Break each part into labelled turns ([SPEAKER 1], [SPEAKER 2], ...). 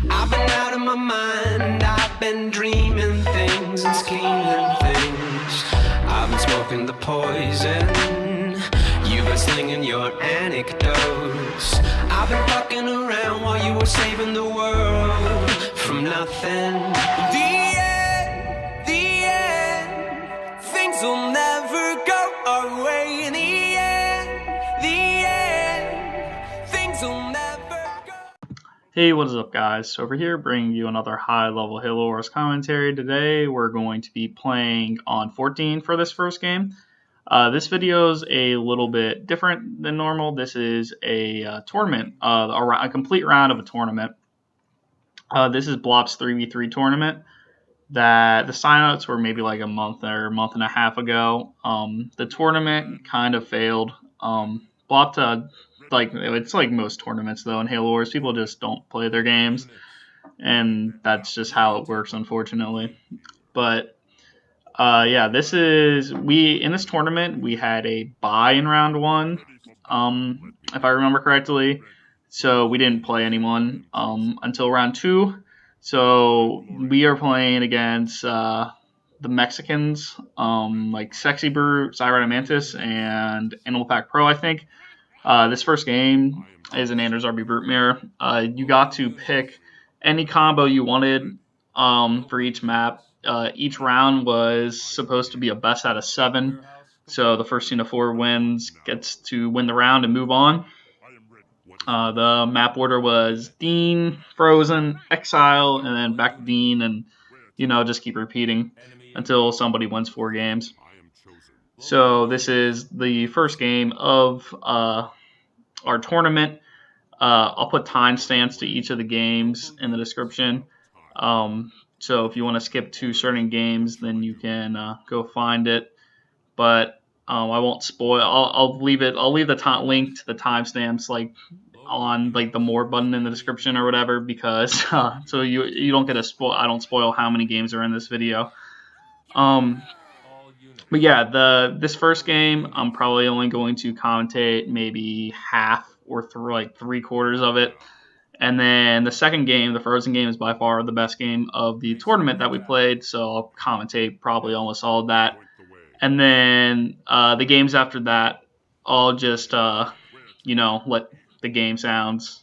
[SPEAKER 1] I've been out of my mind, I've been dreaming things and scheming things. I've been smoking the poison, you've been slinging your anecdotes. I've been fucking around while you were saving the world from nothing. The end, things will never go our way. In the end, things will never go.
[SPEAKER 2] Hey, what is up, guys? Over here bringing you another high-level Halo Wars commentary. Today we're going to be playing on 14 for this first game. This video is a little bit different than normal. This is a tournament, a complete round of a tournament. This is Blop's 3v3 tournament that the signups were maybe like a month or a month and a half ago. The tournament kind of failed. Blop it's like most tournaments though in Halo Wars, people just don't play their games, and that's just how it works, unfortunately. But yeah, in this tournament we had a bye in round one, if I remember correctly. So we didn't play anyone until round two. So we are playing against the Mexicans, like Sexy Brute, Radamantis, and Animal Pack Pro, I think. This first game is an Anders RB Brute Mirror. You got to pick any combo you wanted for each map. Each round was supposed to be a best out of 7. So the first team of 4 wins gets to win the round and move on. The map order was Dean, Frozen, Exile, and then back to Dean, and just keep repeating until somebody wins 4 games. So this is the first game of our tournament. I'll put timestamps to each of the games in the description. So if you want to skip to certain games, then you can go find it. But I won't spoil. I'll leave it. I'll leave the link to the timestamps on the more button in the description or whatever, because so you don't get a spoil. I don't spoil how many games are in this video. But yeah, this first game, I'm probably only going to commentate maybe half or 3/4 of it. And then the second game, the Frozen game, is by far the best game of the tournament that we played, so I'll commentate probably almost all of that. And then the games after that, I'll just, let the game sounds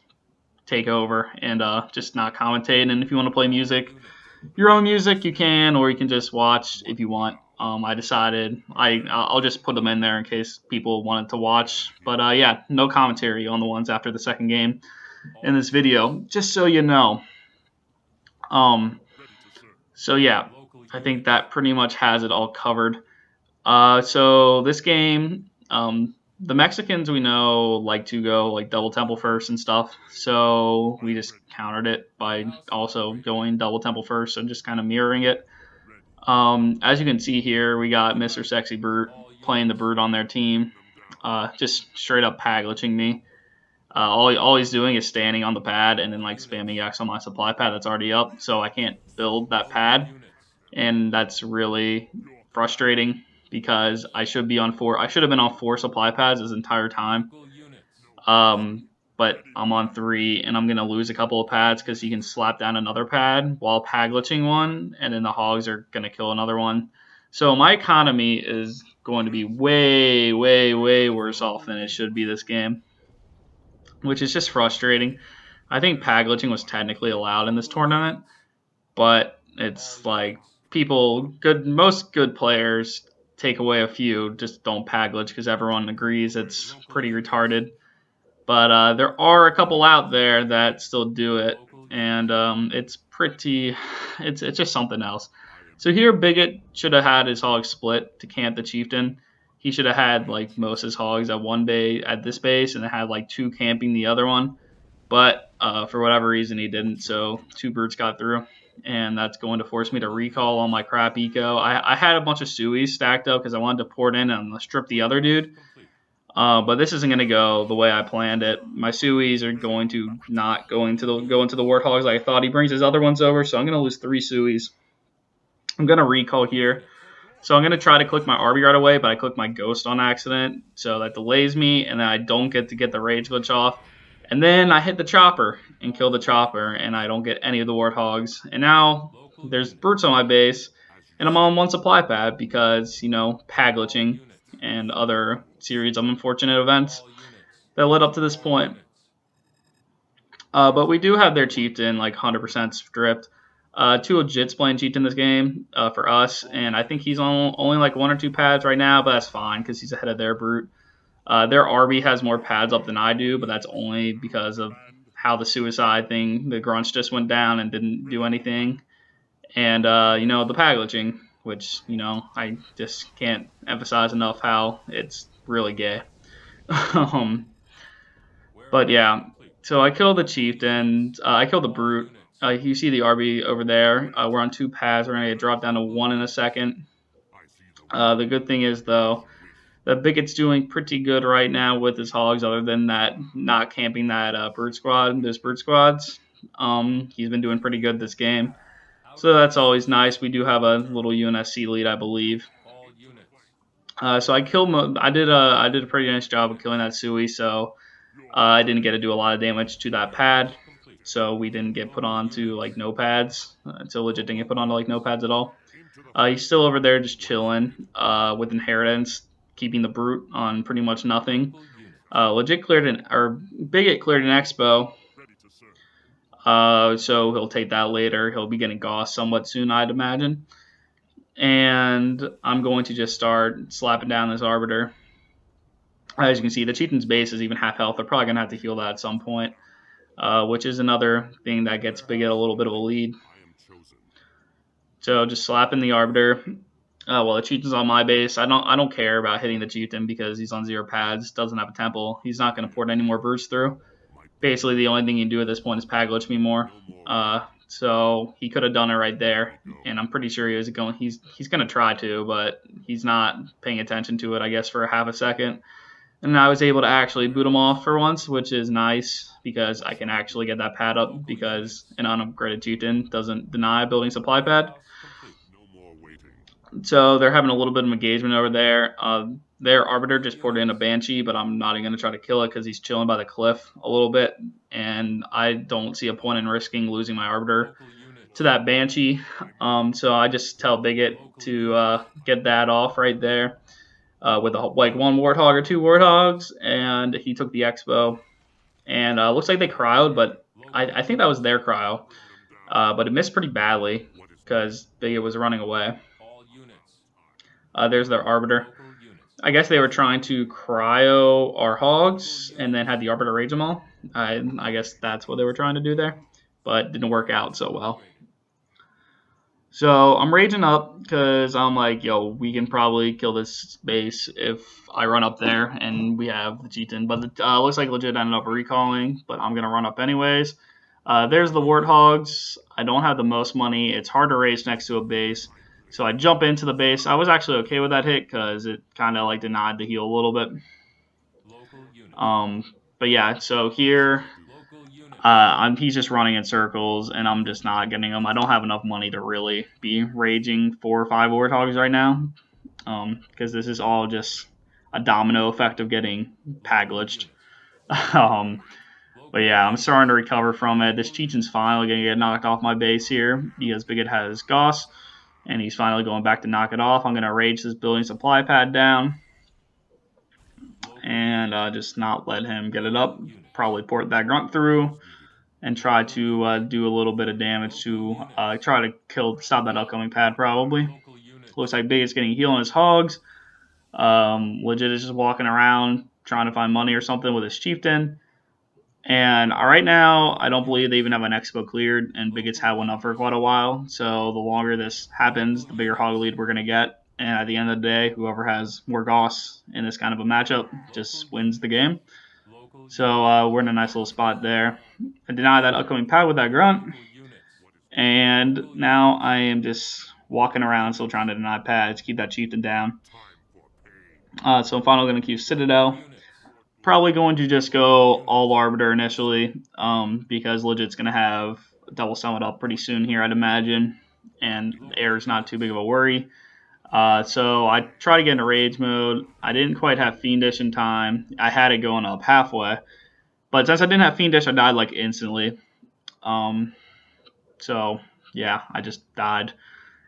[SPEAKER 2] take over and just not commentate. And if you want to play your own music, you can, or you can just watch if you want. I decided I'll just put them in there in case people wanted to watch. But yeah, no commentary on the ones after the second game in this video, just so you know. So yeah, I think that pretty much has it all covered. So this game, the Mexicans we know like to go double temple first and stuff. So we just countered it by also going double temple first and just kind of mirroring it. As you can see here, we got Mr. Sexy Brute playing the Brute on their team, just straight up glitching me. All he's doing is standing on the pad and then spamming X on my supply pad that's already up, so I can't build that pad, and that's really frustrating because I should have been on 4 supply pads this entire time. But I'm on 3, and I'm going to lose a couple of pads because he can slap down another pad while glitching one, and then the hogs are going to kill another one. So my economy is going to be way, way, way worse off than it should be this game, which is just frustrating. I think glitching was technically allowed in this tournament, but it's most good players take away a few, just don't glitch because everyone agrees it's pretty retarded. But there are a couple out there that still do it, and it's just something else. So here, Biget should have had his hogs split to camp the chieftain. He should have had most of his hogs at this base, and had 2 camping the other one. But for whatever reason, he didn't. So 2 brutes got through, and that's going to force me to recall all my crap eco. I had a bunch of suis stacked up because I wanted to port in and strip the other dude. But this isn't going to go the way I planned it. My Suis are going to not go into the Warthogs like I thought. He brings his other ones over, so I'm going to lose 3 Suis. I'm going to recall here. So I'm going to try to click my RB right away, but I click my Ghost on accident, so that delays me, and then I don't get to get the Rage Glitch off. And then I hit the Chopper, and kill the chopper, and I don't get any of the warthogs. And now there's brutes on my base, and I'm on one supply pad because, you know, pad glitching and other series of unfortunate events that led up to this point. But we do have their chieftain like 100% stripped. Two legits playing chieftain this game for us, and I think he's on only like 1 or 2 pads right now, but that's fine because he's ahead of their brute. Their RB has more pads up than I do, but that's only because of how the suicide thing, the grunts just went down and didn't do anything. And, you know, the pad glitching, which, you know, I just can't emphasize enough how it's really gay. But yeah, so I killed the chieftain. I killed the brute. You see the RB over there. We're on 2 pads. We're going to get dropped down to 1 in a second. The good thing is, though, that Biget's doing pretty good right now with his hogs, other than that not camping that brute squad, those brute squads. He's been doing pretty good this game. So that's always nice. We do have a little UNSC lead, I believe. So I killed. I did a pretty nice job of killing that Sui. So I didn't get to do a lot of damage to that pad. So we didn't get put on to like no pads. So legit didn't get put on to like no pads at all. He's still over there just chilling with inheritance, keeping the brute on pretty much nothing. Legit cleared Biget cleared an expo. So he'll take that later. He'll be getting Goss somewhat soon, I'd imagine. And I'm going to just start slapping down this Arbiter. As you can see, the Chieftain's base is even half health. They're probably going to have to heal that at some point, which is another thing that gets Biget a little bit of a lead. So just slapping the Arbiter. Well, the Chieftain's on my base. I don't care about hitting the Chieftain because he's on 0 pads, doesn't have a temple. He's not going to port any more brutes through. Basically, the only thing you can do at this point is pad glitch me more. So he could have done it right there, and I'm pretty sure he's going to try to, but he's not paying attention to it, I guess, for a half a second. And I was able to actually boot him off for once, which is nice because I can actually get that pad up because an unupgraded chieftain doesn't deny building supply pad. So they're having a little bit of engagement over there. Their Arbiter just poured in a Banshee, but I'm not even going to try to kill it because he's chilling by the cliff a little bit, and I don't see a point in risking losing my Arbiter to that Banshee. So I just tell Biget to get that off right there with like 1 Warthog or 2 Warthogs, and he took the Expo. And looks like they cryoed, but I think that was their cryo. But it missed pretty badly because Biget was running away. There's their Arbiter. I guess they were trying to cryo our hogs and then had the Arbiter rage them all. I guess that's what they were trying to do there, but didn't work out so well. So I'm raging up because I'm like, yo, we can probably kill this base if I run up there and we have the chieftain. But it looks like legit ended up recalling, but I'm going to run up anyways. There's the Warthogs. I don't have the most money. It's hard to rage next to a base. So I jump into the base. I was actually okay with that hit because it kind of like denied the heal a little bit. But yeah, so here he's just running in circles, and I'm just not getting him. I don't have enough money to really be raging 4 or 5 Warthogs right now because this is all just a domino effect of getting pad glitched. But yeah, I'm starting to recover from it. This Cheechen's finally going to get knocked off my base here because Biget has Goss. And he's finally going back to knock it off. I'm going to rage this building supply pad down. And just not let him get it up. Probably port that grunt through. And try to do a little bit of damage to try to stop that upcoming pad probably. Looks like Biget's getting healed on his hogs. Legit is just walking around trying to find money or something with his chieftain. And right now, I don't believe they even have an expo cleared, and Biget's had one up for quite a while. So the longer this happens, the bigger hog lead we're going to get. And at the end of the day, whoever has more Goss in this kind of a matchup just wins the game. So we're in a nice little spot there. I deny that upcoming pad with that grunt. And now I am just walking around still trying to deny pads, keep that chieftain down. So I'm finally going to queue Citadel. Probably going to just go all Arbiter initially because legit's going to have double summit up pretty soon here, I'd imagine. And air is not too big of a worry. So I try to get into rage mode. I didn't quite have Fiendish in time. I had it going up halfway. But since I didn't have Fiendish, I died like instantly. So yeah, I just died,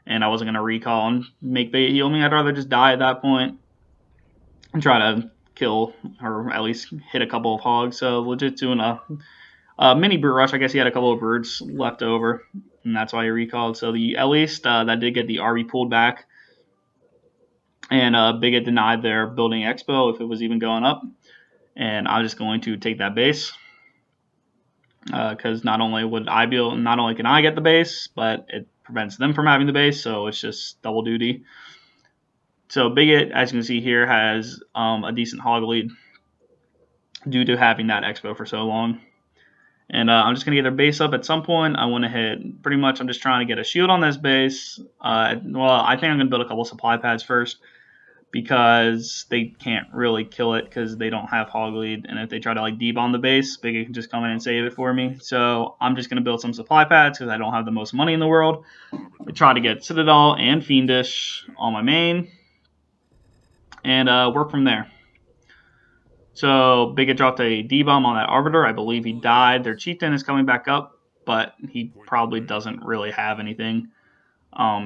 [SPEAKER 2] and I wasn't gonna recall and make Biget heal me. I'd rather just die at that point and try to kill or at least hit a couple of hogs. So legit doing a mini brute rush. I guess he had a couple of brutes left over, and that's why he recalled. So at least that did get the RB pulled back, and Bigot denied their building expo if it was even going up. And I'm just going to take that base because not only can I get the base, but it prevents them from having the base. So it's just double duty. So Bigot, as you can see here, has a decent hog lead due to having that expo for so long. And I'm just going to get their base up at some point. I want to hit, pretty much I'm just trying to get a shield on this base. Well, I think I'm going to build a couple supply pads first because they can't really kill it because they don't have hog lead. And if they try to like debomb the base, Bigot can just come in and save it for me. So I'm just going to build some supply pads because I don't have the most money in the world. I try to get Citadel and Fiendish on my main and work from there. So Bigot dropped a D-bomb on that Arbiter. I believe he died. Their Chieftain is coming back up, but he probably doesn't really have anything.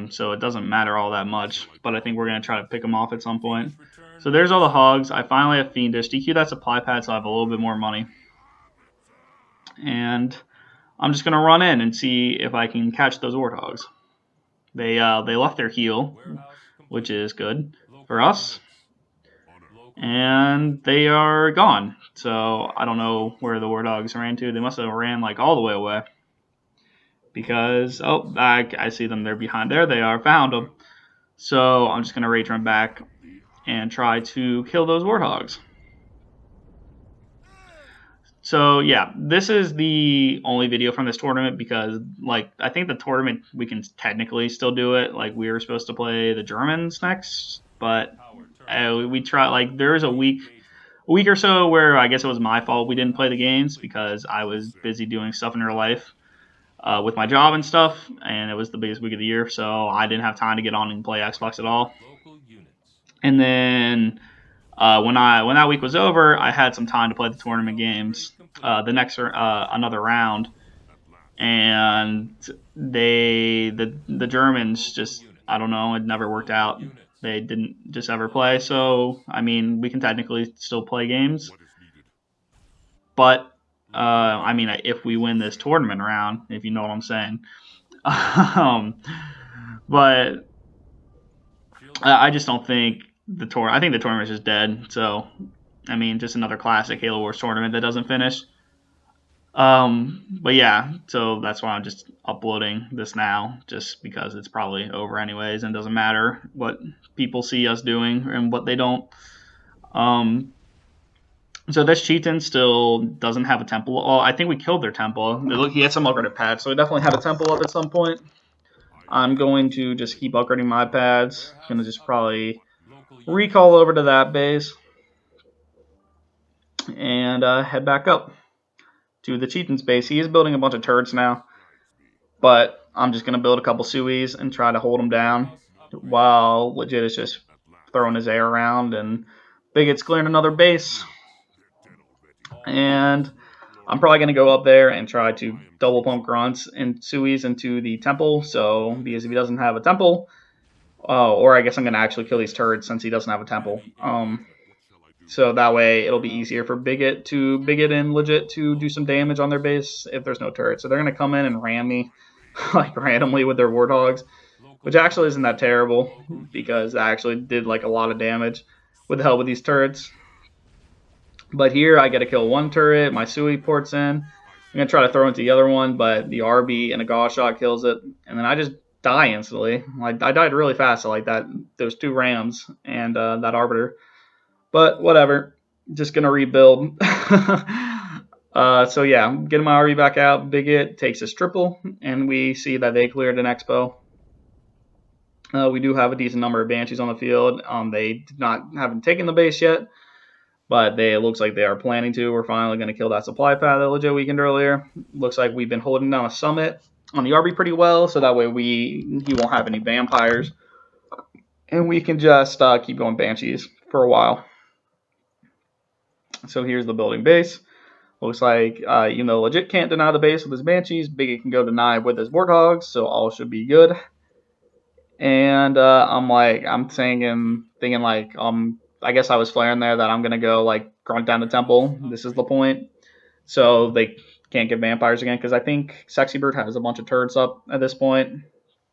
[SPEAKER 2] So it doesn't matter all that much. But I think we're going to try to pick him off at some point. So there's all the hogs. I finally have Fiendish. DQ that supply pad so I have a little bit more money. And I'm just going to run in and see if I can catch those Warthogs. They left their heal, which is good for us. And they are gone. So I don't know where the Warthogs ran to. They must have ran like all the way away. Because, oh, I see them. They're behind. There they are. Found them. So I'm just going to rage run back and try to kill those Warthogs. So yeah, this is the only video from this tournament because, like, I think the tournament, we can technically still do it. Like, we were supposed to play the Germans next, but we try, like, there was a week or so where I guess it was my fault we didn't play the games because I was busy doing stuff in real life with my job and stuff, and it was the biggest week of the year, so I didn't have time to get on and play Xbox at all. And then when that week was over, I had some time to play the tournament games. Another round, and the Germans just, I don't know, it never worked out. They didn't just ever play. So I mean, we can technically still play games, but I mean, if we win this tournament round, if you know what I'm saying. But I just don't think I think the tournament is just dead. So I mean, just another classic Halo Wars tournament that doesn't finish. But yeah, so that's why I'm just uploading this now, just because it's probably over anyways, and it doesn't matter what people see us doing and what they don't. So this chieftain still doesn't have a temple. Oh, I think we killed their temple. He had some upgraded pads, so he definitely had a temple up at some point. I'm going to just keep upgrading my pads. I'm gonna just probably recall over to that base and head back up to the chieftain's base. He is building a bunch of turrets now, but I'm just going to build a couple suies and try to hold him down while Legit is just throwing his air around and Bigot's clearing another base. And I'm probably going to go up there and try to double pump grunts and suies into the temple. So, because if he doesn't have a temple, or I guess I'm going to actually kill these turrets since he doesn't have a temple. So that way it'll be easier for Bigot and Legit to do some damage on their base if there's no turret. So they're going to come in and ram me like randomly with their Warthogs, which actually isn't that terrible because I actually did like a lot of damage with the help of these turrets. But here I get to kill one turret, my Sui ports in. I'm going to try to throw into the other one, but the RB and a Gauss shot kills it. And then I just die instantly. Like, I died really fast, so like those two rams and that Arbiter. But whatever, just gonna rebuild. So yeah, getting my RV back out. Bigot takes his triple, and we see that they cleared an expo. We do have a decent number of Banshees on the field. They haven't taken the base yet, but it looks like they are planning to. We're finally gonna kill that supply pad that Legit weakened earlier. Looks like we've been holding down a summit on the RV pretty well, so that way he won't have any vampires, and we can just keep going Banshees for a while. So here's the building base. Looks like even though Legit can't deny the base with his Banshees, Bigot can go deny with his Warthogs, so all should be good. And I'm thinking like, I guess I was flaring there that I'm gonna go like grunt down the temple. This is the point, so they can't get vampires again because I think Sexy Bird has a bunch of turrets up at this point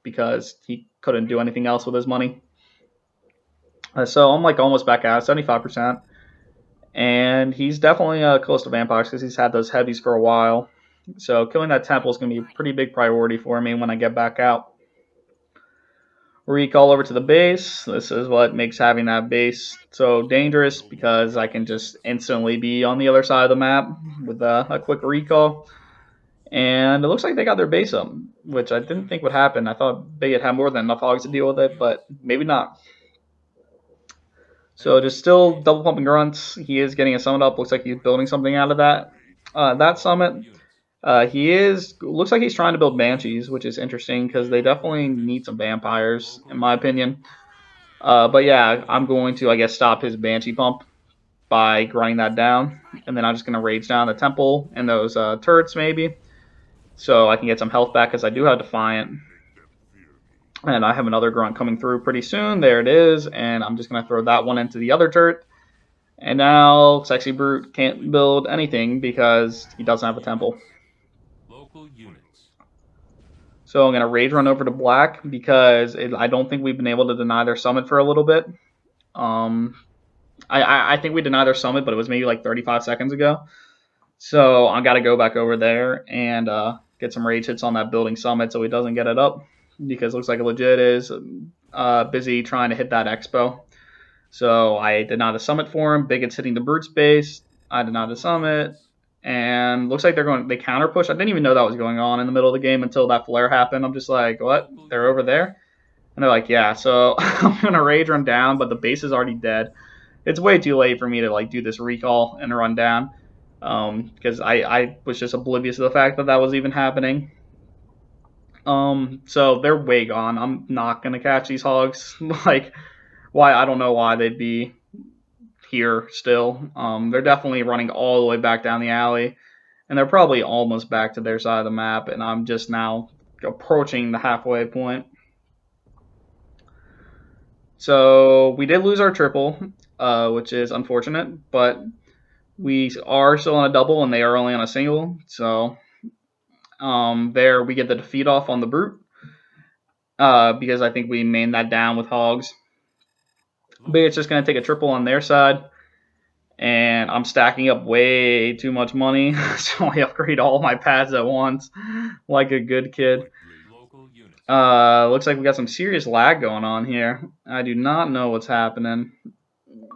[SPEAKER 2] because he couldn't do anything else with his money. So I'm like almost back out 75%, and he's definitely close to vampires because he's had those heavies for a while. So killing that temple is gonna be a pretty big priority for me when I get back out. Recall over to the base. This is what makes having that base so dangerous because I can just instantly be on the other side of the map with a quick recall. And it looks like they got their base up, which I didn't think would happen. I thought Bigot had more than enough hogs to deal with it, but maybe not. So just still double pumping grunts. He is getting a summit up. Looks like he's building something out of that summit. Looks like he's trying to build banshees, which is interesting because they definitely need some vampires, in my opinion. But yeah, I'm going to, I guess, stop his Banshee pump by grinding that down. And then I'm just going to rage down the temple and those turrets maybe. So I can get some health back because I do have Defiant. And I have another grunt coming through pretty soon. There it is. And I'm just going to throw that one into the other turret. And now Sexy Brute can't build anything because he doesn't have a temple. So I'm going to rage run over to black because I don't think we've been able to deny their summit for a little bit. I think we denied their summit, but it was maybe like 35 seconds ago. So I got to go back over there and get some rage hits on that building summit so he doesn't get it up because it looks like a Legit is busy trying to hit that expo. So I denied the summit for him. Bigot's hitting the brute space. I denied the summit. And looks like they counter push. I didn't even know that was going on in the middle of the game until that flare happened. I'm just like, what? They're over there? And they're like, yeah. So I'm going to rage run down, but the base is already dead. It's way too late for me to like do this recall and run down because I was just oblivious to the fact that was even happening. So they're way gone. I'm not gonna catch these hogs. Like, why? I don't know why they'd be here still. They're definitely running all the way back down the alley, and they're probably almost back to their side of the map. And I'm just now approaching the halfway point. So we did lose our triple, which is unfortunate, but we are still on a double and they are only on a single. So there we get the defeat off on the brute because I think we mained that down with hogs. But it's just going to take a triple on their side. And I'm stacking up way too much money, so I upgrade all my pads at once like a good kid. Looks like we got some serious lag going on here. I do not know what's happening.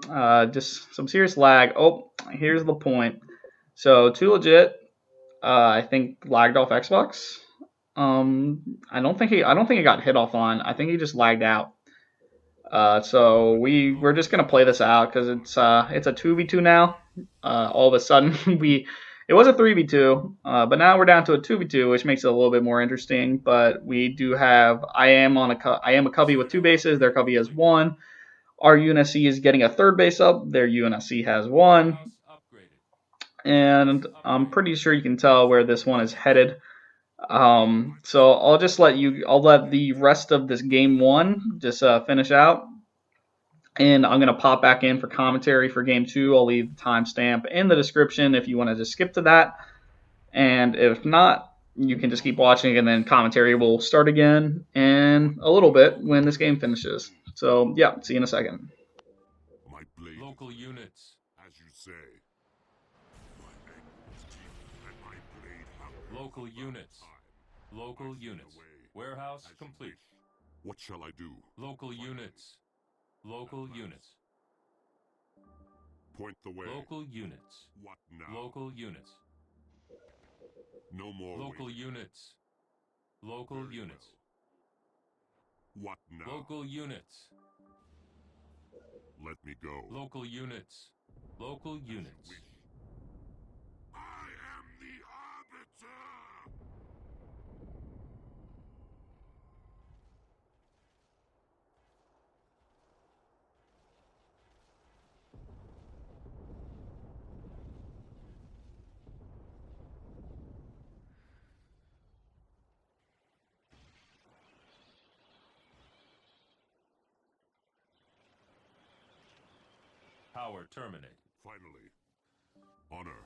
[SPEAKER 2] Just some serious lag. Oh, here's the point. So too legit. I think lagged off Xbox. I don't think he got hit offline. I think he just lagged out. So we're just gonna play this out because it's a 2v2 now. All of a sudden it was a 3v2, but now we're down to a 2v2, which makes it a little bit more interesting. But we do have I am a cubby with 2 bases. Their cubby has 1. Our UNSC is getting a 3rd base up. Their UNSC has 1. And I'm pretty sure you can tell where this one is headed. So I'll let the rest of this game 1 just finish out. And I'm going to pop back in for commentary for game 2. I'll leave the timestamp in the description if you want to just skip to that. And if not, you can just keep watching and then commentary will start again in a little bit when this game finishes. So yeah, see you in a second.
[SPEAKER 3] Local units, as you say. Local units. Local units. Warehouse complete.
[SPEAKER 4] What shall I do?
[SPEAKER 3] Local units. Local units.
[SPEAKER 4] Point the way.
[SPEAKER 3] Local units.
[SPEAKER 4] What now?
[SPEAKER 3] Local units.
[SPEAKER 4] No more
[SPEAKER 3] Local
[SPEAKER 4] waiting.
[SPEAKER 3] units. Local units.
[SPEAKER 4] What now?
[SPEAKER 3] Local units.
[SPEAKER 4] Let me go.
[SPEAKER 3] Local units. Local units.
[SPEAKER 4] I am the Arbiter!
[SPEAKER 3] Power terminated.
[SPEAKER 4] Finally. Honor.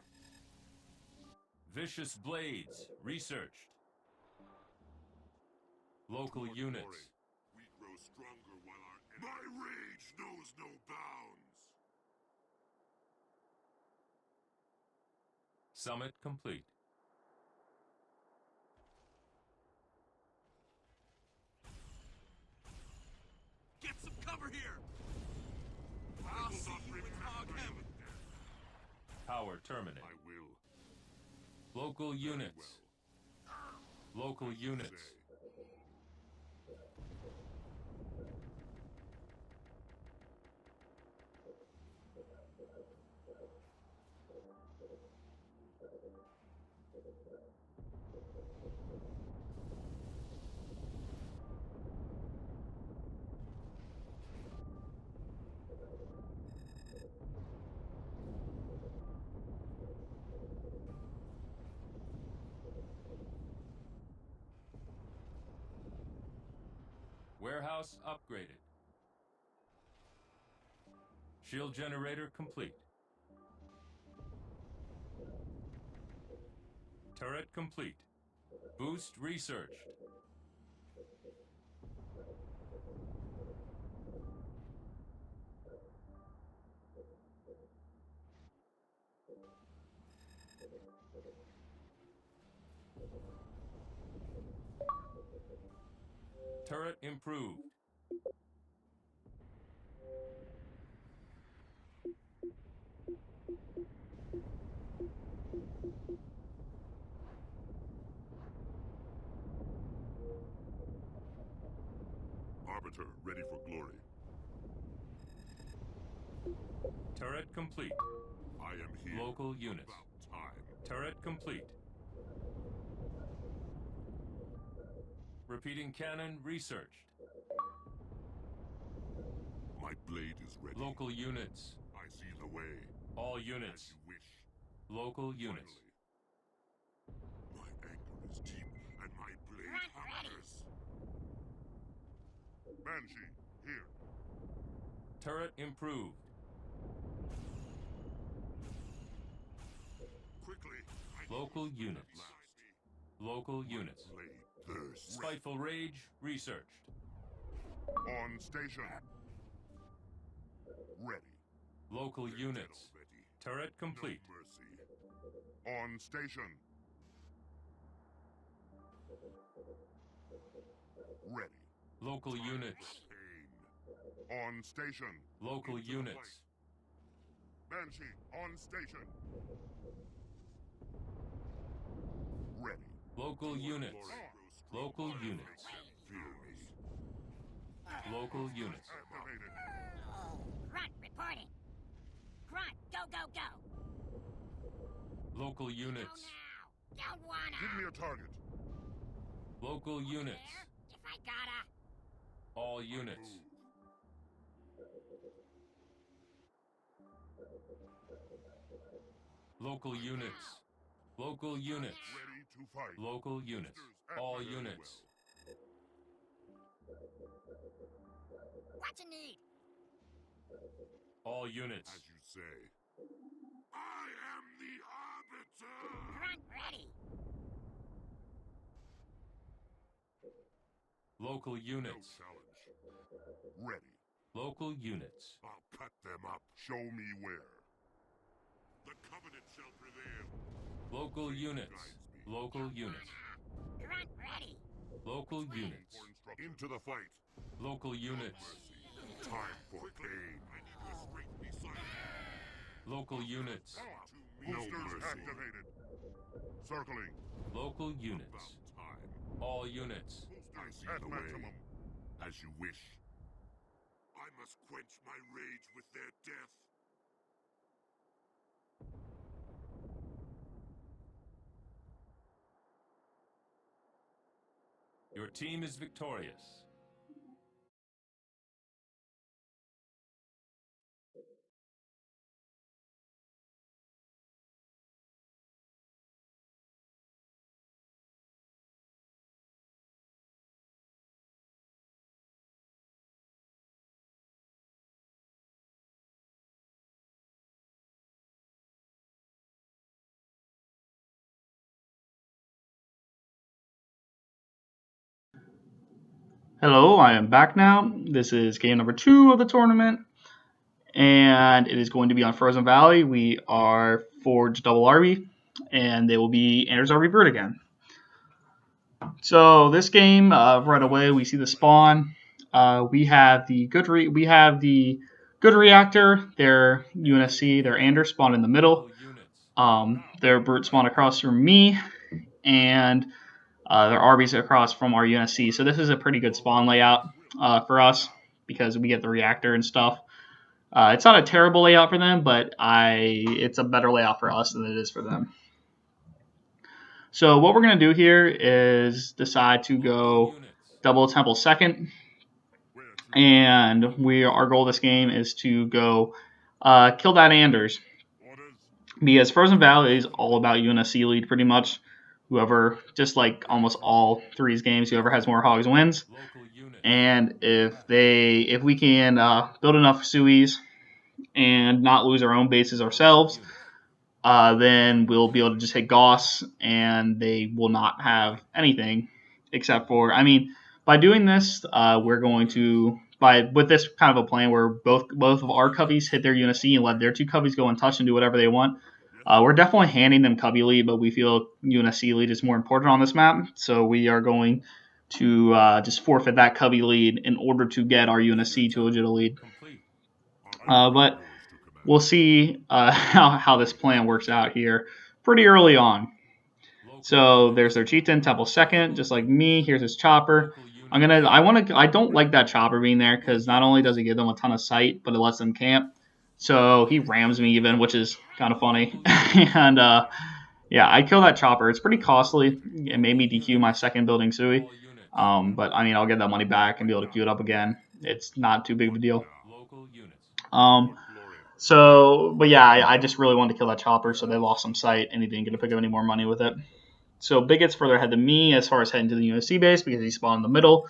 [SPEAKER 3] Vicious blades researched. Local
[SPEAKER 4] To our
[SPEAKER 3] units.
[SPEAKER 4] glory, we grow stronger while our My rage knows no bounds.
[SPEAKER 3] Summit complete.
[SPEAKER 5] Get some cover here!
[SPEAKER 4] I
[SPEAKER 5] I'll
[SPEAKER 4] will
[SPEAKER 5] see
[SPEAKER 4] not
[SPEAKER 5] you in
[SPEAKER 4] remember
[SPEAKER 5] Hog
[SPEAKER 4] your
[SPEAKER 5] Heaven.
[SPEAKER 4] death.
[SPEAKER 3] Power
[SPEAKER 4] I
[SPEAKER 3] terminated.
[SPEAKER 4] will.
[SPEAKER 3] Local
[SPEAKER 4] Very
[SPEAKER 3] units.
[SPEAKER 4] well.
[SPEAKER 3] Local
[SPEAKER 4] As you
[SPEAKER 3] units.
[SPEAKER 4] say.
[SPEAKER 3] Warehouse upgraded. Shield generator complete. Turret complete. Boost researched. Turret improved.
[SPEAKER 4] Arbiter, ready for glory.
[SPEAKER 3] Turret complete.
[SPEAKER 4] I am here.
[SPEAKER 3] Local units.
[SPEAKER 4] About time.
[SPEAKER 3] Turret complete. Repeating cannon researched.
[SPEAKER 4] My blade is ready.
[SPEAKER 3] Local units.
[SPEAKER 4] I see the way.
[SPEAKER 3] All
[SPEAKER 4] As
[SPEAKER 3] units.
[SPEAKER 4] you wish.
[SPEAKER 3] Local units.
[SPEAKER 4] Finally. My anger is deep, and my blade hungers. Banshee, here.
[SPEAKER 3] Turret improved.
[SPEAKER 4] Quickly. I need
[SPEAKER 3] Local
[SPEAKER 4] you at
[SPEAKER 3] units.
[SPEAKER 4] last.
[SPEAKER 3] Local
[SPEAKER 4] My
[SPEAKER 3] units.
[SPEAKER 4] blade thirsts.
[SPEAKER 3] Spiteful rage researched.
[SPEAKER 4] On station. Ready.
[SPEAKER 3] Local
[SPEAKER 4] They're dead
[SPEAKER 3] units.
[SPEAKER 4] already.
[SPEAKER 3] Turret complete.
[SPEAKER 4] No mercy. On station. Ready.
[SPEAKER 3] Local
[SPEAKER 4] Time
[SPEAKER 3] units.
[SPEAKER 4] for pain. On station.
[SPEAKER 3] Local
[SPEAKER 4] Into the
[SPEAKER 3] units.
[SPEAKER 4] fight. Banshee, on station. Ready.
[SPEAKER 3] Local
[SPEAKER 4] To our
[SPEAKER 3] units.
[SPEAKER 4] glory grows strong.
[SPEAKER 3] Local
[SPEAKER 4] I
[SPEAKER 3] units.
[SPEAKER 4] make them fear me.
[SPEAKER 3] Local units.
[SPEAKER 4] Activated.
[SPEAKER 6] Grunt reporting. Grunt, go, go, go.
[SPEAKER 3] Local
[SPEAKER 6] Go
[SPEAKER 3] units.
[SPEAKER 6] now. Don't wanna.
[SPEAKER 4] Give me a target.
[SPEAKER 3] Local units.
[SPEAKER 6] There, if I gotta.
[SPEAKER 3] All units.
[SPEAKER 4] Move.
[SPEAKER 3] Local units. Local units.
[SPEAKER 4] Ready to fight.
[SPEAKER 3] Local units.
[SPEAKER 4] Boosters at
[SPEAKER 3] All
[SPEAKER 4] very
[SPEAKER 3] units.
[SPEAKER 6] What you need?
[SPEAKER 3] All
[SPEAKER 4] As
[SPEAKER 3] units.
[SPEAKER 4] you say. I am the Arbiter!
[SPEAKER 6] Grunt ready.
[SPEAKER 3] Local
[SPEAKER 4] No
[SPEAKER 3] units.
[SPEAKER 4] challenge. Ready.
[SPEAKER 3] Local units.
[SPEAKER 4] I'll cut them up. Show me where. The Covenant shall prevail.
[SPEAKER 3] Local
[SPEAKER 4] Fate
[SPEAKER 3] units.
[SPEAKER 4] guides me.
[SPEAKER 3] Local units.
[SPEAKER 6] Grunt ready.
[SPEAKER 3] Local
[SPEAKER 6] Which way?
[SPEAKER 3] units.
[SPEAKER 4] For instruction. Into the fight.
[SPEAKER 3] Local
[SPEAKER 4] No
[SPEAKER 3] units.
[SPEAKER 4] mercy. Time for pain. I need your strength beside me.
[SPEAKER 3] Local units.
[SPEAKER 4] To me. Boosters activated. Circling.
[SPEAKER 3] Local units.
[SPEAKER 4] About time.
[SPEAKER 3] All units.
[SPEAKER 4] Boosters at maximum. As you wish. I must quench my rage with their death.
[SPEAKER 3] Your team is victorious.
[SPEAKER 2] Hello, I am back now. This is game number 2 of the tournament, and it is going to be on Frozen Valley. We are Forge Double RB, and they will be Anders RB Bird again. So this game, right away we see the spawn. We have the good reactor. Their UNSC, their Anders spawn in the middle. Their brute spawn across from me, and their Arby's across from our UNSC. So this is a pretty good spawn layout for us because we get the reactor and stuff. It's not a terrible layout for them, but it's a better layout for us than it is for them. So what we're going to do here is decide to go double temple second. And our goal this game is to go kill that Anders. Because Frozen Valley is all about UNSC lead pretty much. Whoever, just like almost all Threes games, whoever has more hogs wins. And if we can build enough Sui's and not lose our own bases ourselves, then we'll be able to just hit Gauss, and they will not have anything except for, by doing this, we're going to, with this kind of a plan where both of our Cubbies hit their UNSC and let their 2 Cubbies go and touch and do whatever they want. We're definitely handing them Cubby lead, but we feel UNSC lead is more important on this map, so we are going to just forfeit that Cubby lead in order to get our UNSC to a legit lead. But we'll see how this plan works out here pretty early on. So there's their chieftain, temple second, just like me. Here's his chopper. I don't like that chopper being there because not only does it give them a ton of sight, but it lets them camp. So he rams me even, which is kind of funny. And yeah, I kill that chopper. It's pretty costly. It made me DQ my second building Sui. But I'll get that money back and be able to queue it up again. It's not too big of a deal. But yeah, I just really wanted to kill that chopper, so they lost some sight, and he didn't get to pick up any more money with it. So Biget's further ahead than me as far as heading to the UNSC base because he spawned in the middle,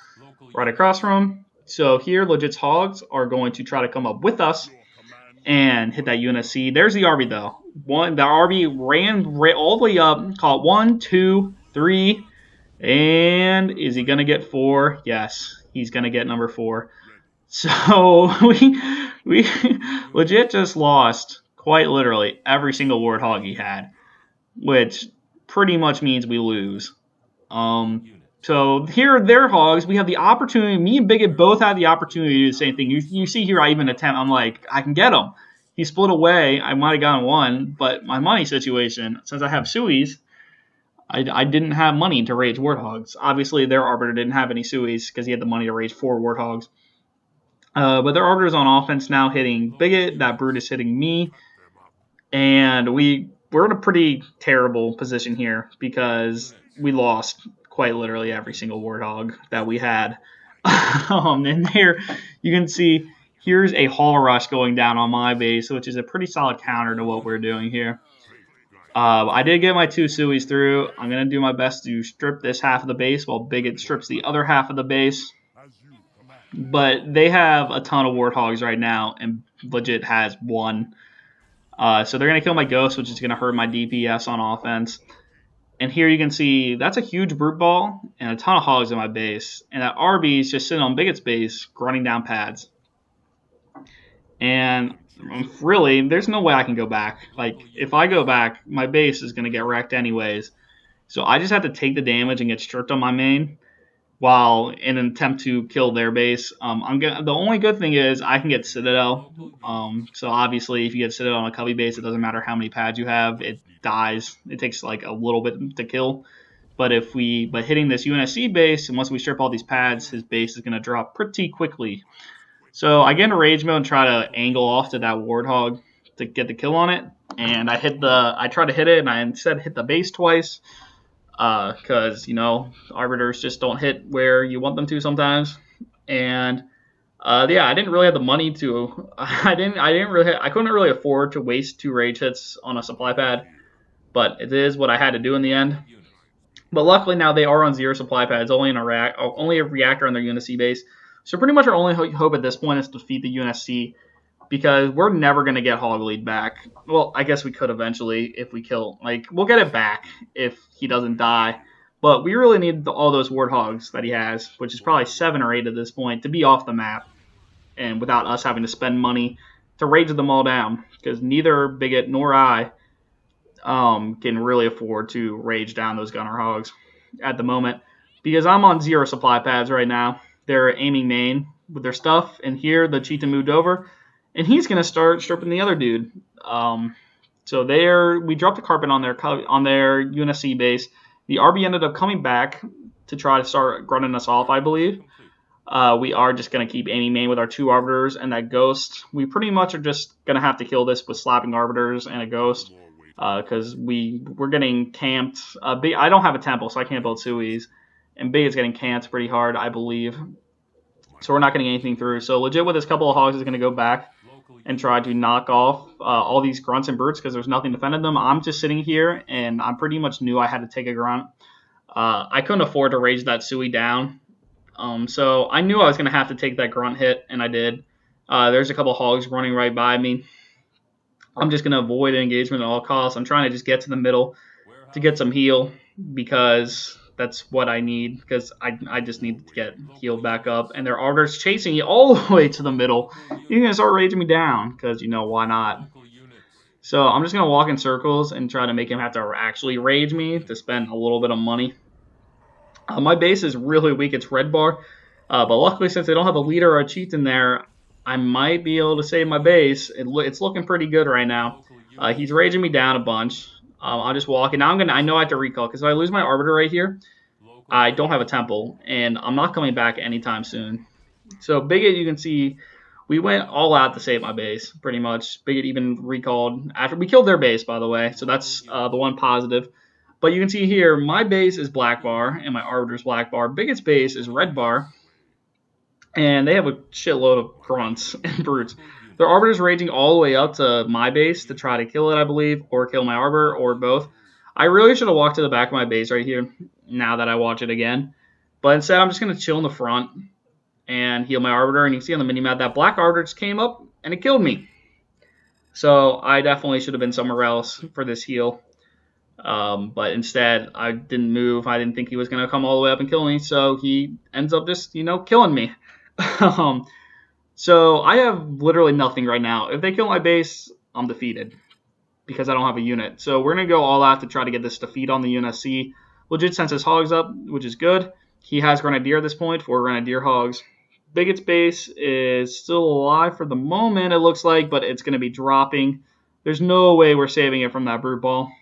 [SPEAKER 2] right across from him. So here, Legit's Hogs are going to try to come up with us and hit that UNSC. There's the RB, though. The RB ran all the way up, caught 1, 2, 3, and is he going to get 4? Yes, he's going to get number 4. So we legit just lost, quite literally, every single Warthog he had, which pretty much means we lose. So here are their hogs. We have the opportunity. Me and Bigot both had the opportunity to do the same thing. You see here, I even attempt. I'm like, I can get him. He split away. I might have gotten 1, but my money situation, since I have Sui's, I didn't have money to rage Warthogs. Obviously, their Arbiter didn't have any Sui's because he had the money to rage 4 Warthogs. But their Arbiter's on offense now, hitting Bigot. That Brute is hitting me. And we're in a pretty terrible position here because we lost quite literally every single Warthog that we had. And here you can see here's a Hall Rush going down on my base, which is a pretty solid counter to what we're doing here. I did get my 2 Sui's through. I'm going to do my best to strip this half of the base while Bigot strips the other half of the base. But they have a ton of Warthogs right now, and Legit has 1. So they're going to kill my Ghost, which is going to hurt my DPS on offense. And here you can see that's a huge Brute Ball and a ton of Hogs in my base. And that RB is just sitting on Bigot's base, grunting down pads. And really, there's no way I can go back. Like, if I go back, my base is going to get wrecked anyways. So I just have to take the damage and get stripped on my main while in an attempt to kill their base. The only good thing is I can get Citadel. So obviously, if you get Citadel on a Cubby base, it doesn't matter how many pads you have. It dies. It takes like a little bit to kill. But hitting this UNSC base, and once we strip all these pads, his base is going to drop pretty quickly. So I get into rage mode and try to angle off to that Warthog to get the kill on it. And I try to hit it, and I instead hit the base twice. Because arbiters just don't hit where you want them to sometimes, and yeah, I didn't really have the money to. I couldn't really afford to waste 2 rage hits on a supply pad, but it is what I had to do in the end. But luckily now they are on 0 supply pads, only a reactor on their UNSC base. So pretty much our only hope at this point is to defeat the UNSC. Because we're never going to get Hog Lead back. Well, I guess we could eventually if we kill. We'll get it back if he doesn't die. But we really need all those warthogs that he has, which is probably 7 or 8 at this point, to be off the map, and without us having to spend money to rage them all down, because neither Bigot nor I can really afford to rage down those gunner hogs at the moment, because I'm on 0 supply pads right now. They're aiming main with their stuff, and here the cheetah moved over, and he's gonna start stripping the other dude. So we dropped the carpet on their UNSC base. The RB ended up coming back to try to start grunting us off, I believe. We are just going to keep aiming main with our 2 arbiters and that ghost. We pretty much are just going to have to kill this with slapping arbiters and a ghost, because we're getting camped. I don't have a temple, so I can't build Sui's, and Big is getting camped pretty hard, I believe. So we're not getting anything through. So legit with this couple of hogs is going to go back and try to knock off all these grunts and brutes, because there's nothing defending them. I'm just sitting here, and I pretty much knew I had to take a grunt. I couldn't afford to rage that Sui down. So I knew I was going to have to take that grunt hit, and I did. There's a couple hogs running right by me. I'm just going to avoid engagement at all costs. I'm trying to just get to the middle to get some heal, because that's what I need, because I just need to get healed back up. And their arbiters chasing me all the way to the middle. You're going to start raging me down, because, why not? So I'm just going to walk in circles and try to make him have to actually rage me to spend a little bit of money. My base is really weak. It's red bar. But luckily, since they don't have a leader or a cheat in there, I might be able to save my base. It's looking pretty good right now. He's raging me down a bunch. I'll just walk. And now I know I have to recall, because if I lose my arbiter right here, I don't have a temple. And I'm not coming back anytime soon. So Bigot, you can see, we went all out to save my base, pretty much. Bigot even recalled after we killed their base, by the way. So that's the one positive. But you can see here, my base is black bar, and my arbiter's black bar. Bigot's base is red bar, and they have a shitload of grunts and brutes. Their arbiter's raging all the way up to my base to try to kill it, I believe, or kill my arbiter, or both. I really should have walked to the back of my base right here, now that I watch it again. But instead, I'm just going to chill in the front and heal my arbiter. And you can see on the minimap that black arbiter just came up, and it killed me. So I definitely should have been somewhere else for this heal. But instead, I didn't move. I didn't think he was going to come all the way up and kill me. So he ends up just, killing me. So I have literally nothing right now. If they kill my base, I'm defeated, because I don't have a unit. So we're going to go all out to try to get this defeat on the UNSC. Legit sends his hogs up, which is good. He has Grenadier at this point, 4 Grenadier hogs. Bigot's base is still alive for the moment, it looks like, but it's going to be dropping. There's no way we're saving it from that brute ball.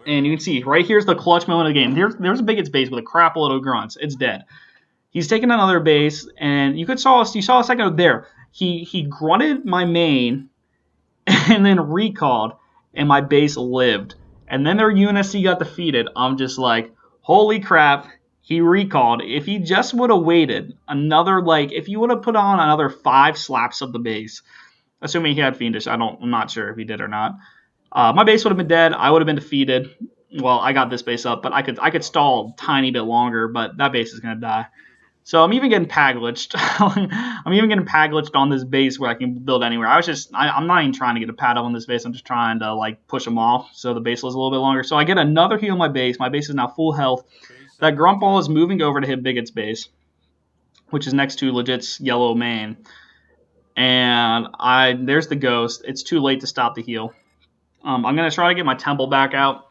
[SPEAKER 2] And you can see, right here's the clutch moment of the game. There's a Bigot's base with a crap load of grunts. It's dead. He's taking another base, and you saw a second there. He grunted my main, and then recalled, and my base lived. And then their UNSC got defeated. I'm just like, holy crap, he recalled. If he just would have waited another, if he would have put on another 5 slaps of the base, assuming he had Fiendish, I'm not sure if he did or not. My base would have been dead. I would have been defeated. Well, I got this base up, but I could stall a tiny bit longer, but that base is going to die. So I'm even getting pag-glitched. I'm even getting pag-glitched on this base where I can build anywhere. I'm not even trying to get a pad up on this base. I'm just trying to push them off so the base lives a little bit longer. So I get another heal on my base. My base is now full health. That grunt ball is moving over to hit Bigot's base, which is next to Legit's yellow main. And there's the ghost. It's too late to stop the heal. I'm going to try to get my temple back out.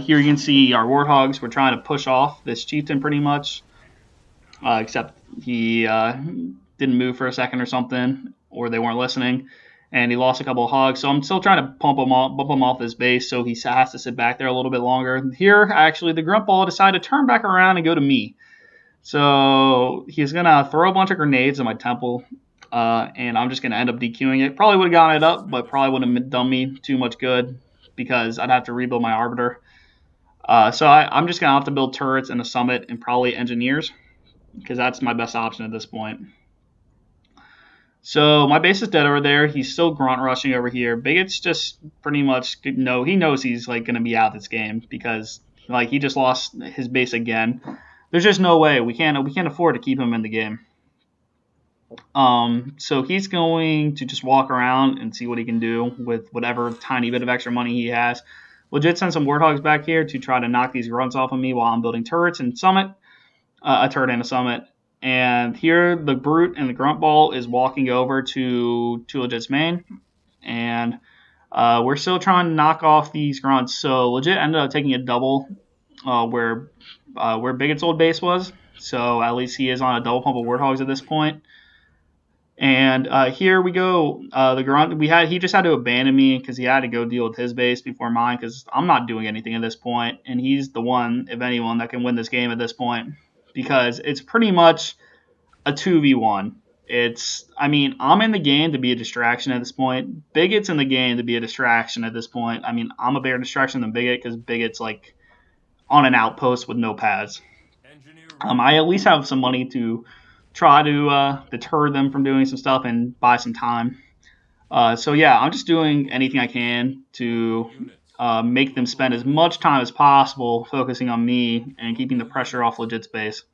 [SPEAKER 2] Here you can see our warthogs. We're trying to push off this chieftain pretty much. Except he didn't move for a second or something, or they weren't listening, and he lost a couple of hogs. So I'm still trying to bump him off his base, so he has to sit back there a little bit longer. Here, actually, the grunt ball decided to turn back around and go to me. So he's going to throw a bunch of grenades at my temple, and I'm just going to end up DQing it. Probably would have gotten it up, but probably wouldn't have done me too much good, because I'd have to rebuild my arbiter. So I'm just going to have to build turrets and a summit and probably engineers, because that's my best option at this point. So my base is dead over there. He's still grunt rushing over here. Bigot's just pretty much he knows he's going to be out this game, because he just lost his base again. There's just no way we can't afford to keep him in the game. So he's going to just walk around and see what he can do with whatever tiny bit of extra money he has. legit send some Warthogs back here to try to knock these grunts off of me while I'm building turrets and summit, a turret and a summit. And here the brute and the grunt ball is walking over to legit's main, and we're still trying to knock off these grunts. So legit ended up taking a double where Biget's old base was. So at least he is on a double pump of Warthogs at this point. And here we go. The grunt he just had to abandon me because he had to go deal with his base before mine because I'm not doing anything at this point, and he's the one, if anyone, that can win this game at this point because it's pretty much a 2v1. I'm in the game to be a distraction at this point. Biget's in the game to be a distraction at this point. I mean, I'm a bigger distraction than Biget because Biget's like on an outpost with no pads. I at least have some money to try to deter them from doing some stuff and buy some time. So yeah, I'm just doing anything I can to make them spend as much time as possible focusing on me and keeping the pressure off legit space.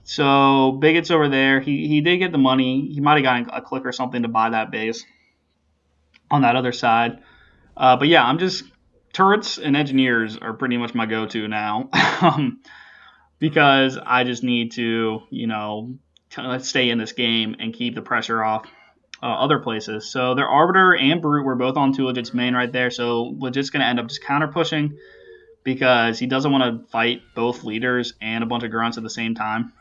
[SPEAKER 2] So Biget's over there. He did get the money. He might have gotten a click or something to buy that base on that other side. But yeah, I'm just turrets and engineers are pretty much my go-to now. Because I just need to, stay in this game and keep the pressure off other places. So their Arbiter and Brute were both on 2 Legit's main right there. So Legit's going to end up just counter pushing because he doesn't want to fight both leaders and a bunch of grunts at the same time.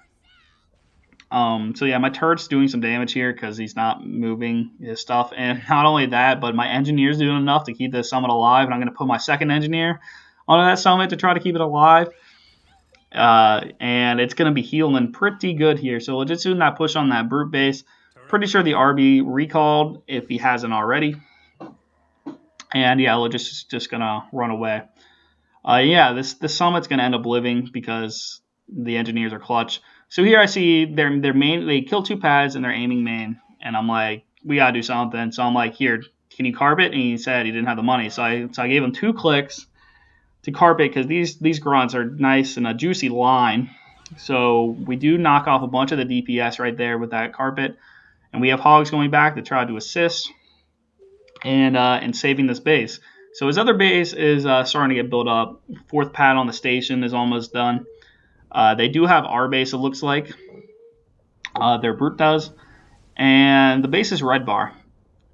[SPEAKER 2] So yeah, my turret's doing some damage here because he's not moving his stuff. And not only that, but my engineer's doing enough to keep this summit alive. And I'm going to put my second engineer onto that summit to try to keep it alive. And it's going to be healing pretty good here. So we'll just do that push on that brute base. Pretty sure the RB recalled if he hasn't already. And yeah, we're just going to run away. This summit's going to end up living because the engineers are clutch. So here I see their main, they kill 2 pads and they're aiming main. And I'm like, we got to do something. So I'm like, here, can you carp it? And he said he didn't have the money. So I gave him 2 clicks to carpet because these grunts are nice and a juicy line. So we do knock off a bunch of the DPS right there with that carpet, and we have hogs going back to try to assist and saving this base. So his other base is starting to get built up. 4th pad on the station is almost done. They do have our base, it looks like. Their brute does, and the base is red bar.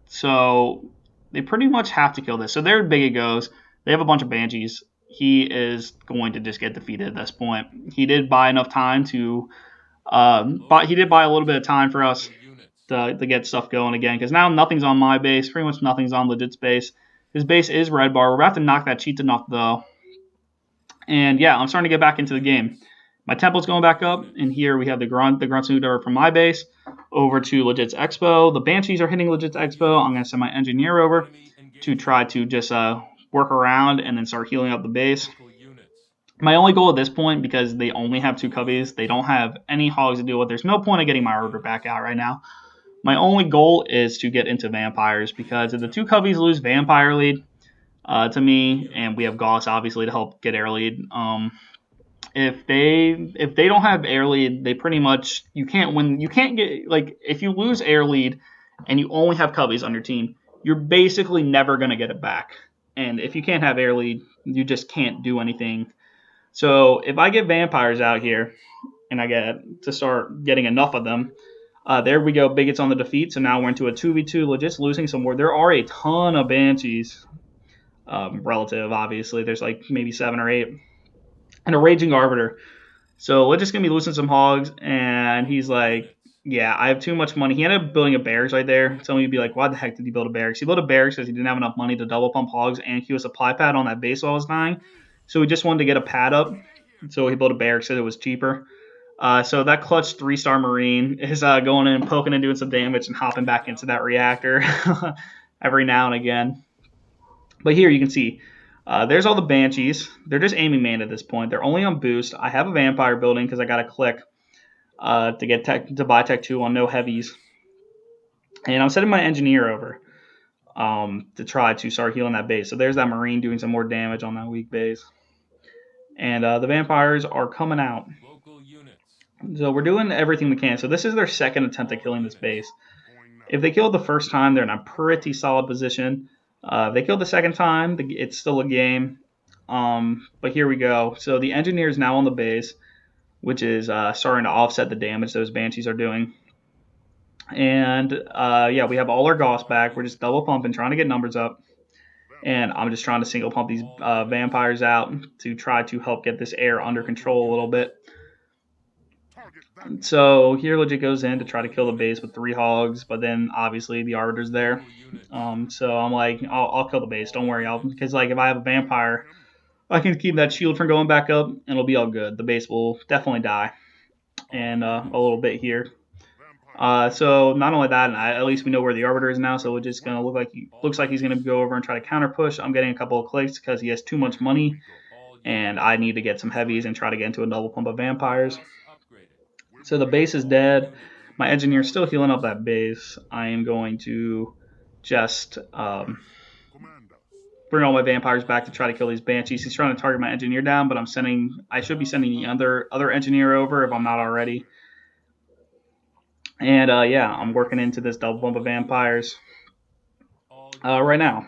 [SPEAKER 2] So they pretty much have to kill this. So there Biget goes. They have a bunch of banshees. He is going to just get defeated at this point. He did buy enough time to, he did buy a little bit of time for us to get stuff going again. Because now nothing's on my base. Pretty much nothing's on Legit's base. His base is red bar. We're about to knock that cheat off though. And yeah, I'm starting to get back into the game. My temple's going back up, and here we have the grunts moved over from my base over to Legit's Expo. The banshees are hitting Legit's Expo. I'm going to send my engineer over to try to just work around and then start healing up the base. My only goal at this point, because they only have 2 cubbies, they don't have any hogs to deal with. There's no point in getting my arbiter back out right now. My only goal is to get into vampires because if the 2 cubbies lose vampire lead to me, and we have Gauss obviously to help get air lead. If they don't have air lead, they pretty much you can't win. You can't get if you lose air lead and you only have cubbies on your team, you're basically never gonna get it back. And if you can't have air lead, you just can't do anything. So if I get vampires out here and I get to start getting enough of them, there we go. Biget's on the defeat. So now we're into a 2v2. Legit's losing some more. There are a ton of banshees. Relative, obviously. There's like maybe 7 or 8. And a raging arbiter. So Legit's going to be losing some hogs. And he's like, yeah, I have too much money. He ended up building a barracks right there. Some of you would be like, why the heck did he build a barracks? He built a barracks because he didn't have enough money to double pump hogs and queue a supply pad on that base while I was dying. So he just wanted to get a pad up. So he built a barracks because it was cheaper. So that clutch 3-star Marine is going in and poking and doing some damage and hopping back into that reactor every now and again. But here you can see, there's all the banshees. They're just aiming main at this point. They're only on boost. I have a vampire building because I got a click to buy tech 2 on no heavies. And I'm sending my engineer over to try to start healing that base. So there's that Marine doing some more damage on that weak base. And the vampires are coming out. So we're doing everything we can. So this is their second attempt at killing this base. If they kill it the first time, they're in a pretty solid position. They killed the second time. It's still a game. But here we go. So the engineer is now on the base, which is starting to offset the damage those banshees are doing. And yeah, we have all our Gauss back. We're just double pumping, trying to get numbers up. And I'm just trying to single pump these vampires out to try to help get this air under control a little bit. So here legit goes in to try to kill the base with 3 hogs, but then obviously the arbiter's there. So I'm like, I'll kill the base. Don't worry, because like if I have a vampire, I can keep that shield from going back up, and it'll be all good. The base will definitely die, and a little bit here. So not only that, and at least we know where the arbiter is now. So it's just gonna looks like he's gonna go over and try to counter push. I'm getting a couple of clicks because he has too much money, and I need to get some heavies and try to get into a double pump of vampires. So the base is dead. My engineer's still healing up that base. I am going to just bring all my vampires back to try to kill these banshees. He's trying to target my engineer down, but I should be sending the other engineer over if I'm not already. And yeah, I'm working into this double pump of vampires right now.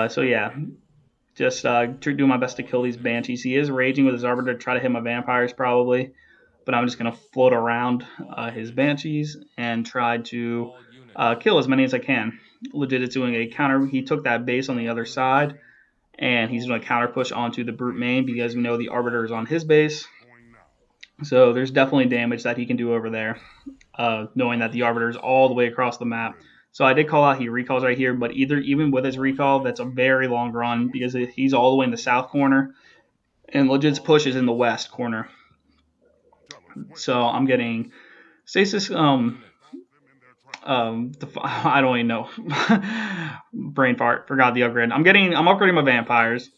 [SPEAKER 2] So yeah, just do my best to kill these banshees. He is raging with his arbiter to try to hit my vampires probably, but I'm just gonna float around his banshees and try to kill as many as I can. Legit, it's doing a counter. He took that base on the other side, and he's doing a counter push onto the brute main because we know the arbiter is on his base. So there's definitely damage that he can do over there, knowing that the arbiter is all the way across the map. So I did call out he recalls right here, but even with his recall, that's a very long run because he's all the way in the south corner, and Legit's push is in the west corner. So I'm getting stasis. I don't even know. Brain fart. Forgot the upgrade. I'm upgrading my vampires.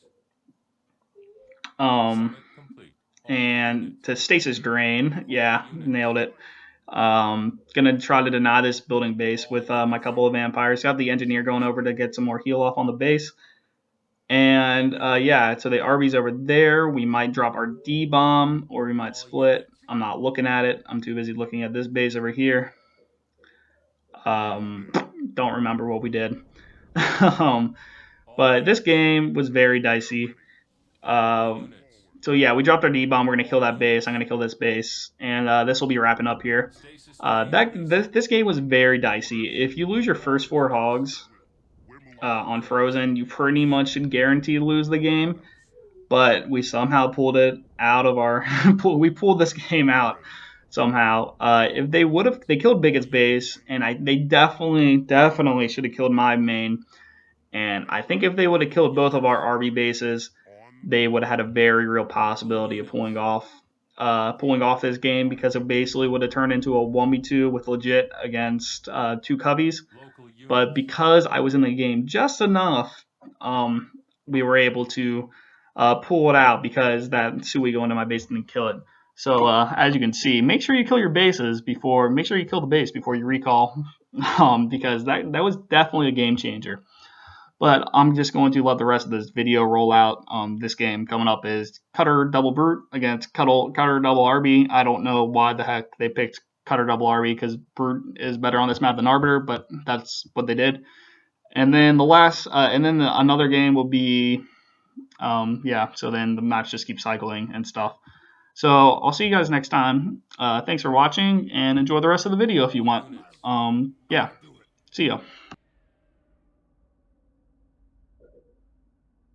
[SPEAKER 2] And to stasis drain. Yeah, nailed it. Gonna try to deny this building base with my couple of vampires. Got the engineer going over to get some more heal off on the base. And yeah, so the RB's over there. We might drop our D-bomb or we might split. I'm not looking at it. I'm too busy looking at this base over here. Don't remember what we did. But this game was very dicey. So yeah, we dropped our D-bomb. We're going to kill that base. I'm going to kill this base. And this will be wrapping up here. This game was very dicey. If you lose your first 4 hogs on Frozen, you pretty much should guarantee to lose the game. But we somehow pulled it out of our... we pulled this game out somehow. If they killed Biget's base, and they definitely should have killed my main. And I think if they would have killed both of our RB bases, they would have had a very real possibility of pulling off this game, because it basically would have turned into a 1v2 with legit against 2 cubbies. But because I was in the game just enough, we were able to pull it out because that Sui go into my base and kill it. So as you can see, make sure you kill your bases make sure you kill the base before you recall, because that was definitely a game changer. But I'm just going to let the rest of this video roll out. This game coming up is Cutter Double Brute against Cutter Double RB. I don't know why the heck they picked Cutter Double RB, because Brute is better on this map than Arbiter, but that's what they did. And then another game will be, yeah, so then the match just keeps cycling and stuff. So I'll see you guys next time. Thanks for watching, and enjoy the rest of the video if you want. Yeah, see ya.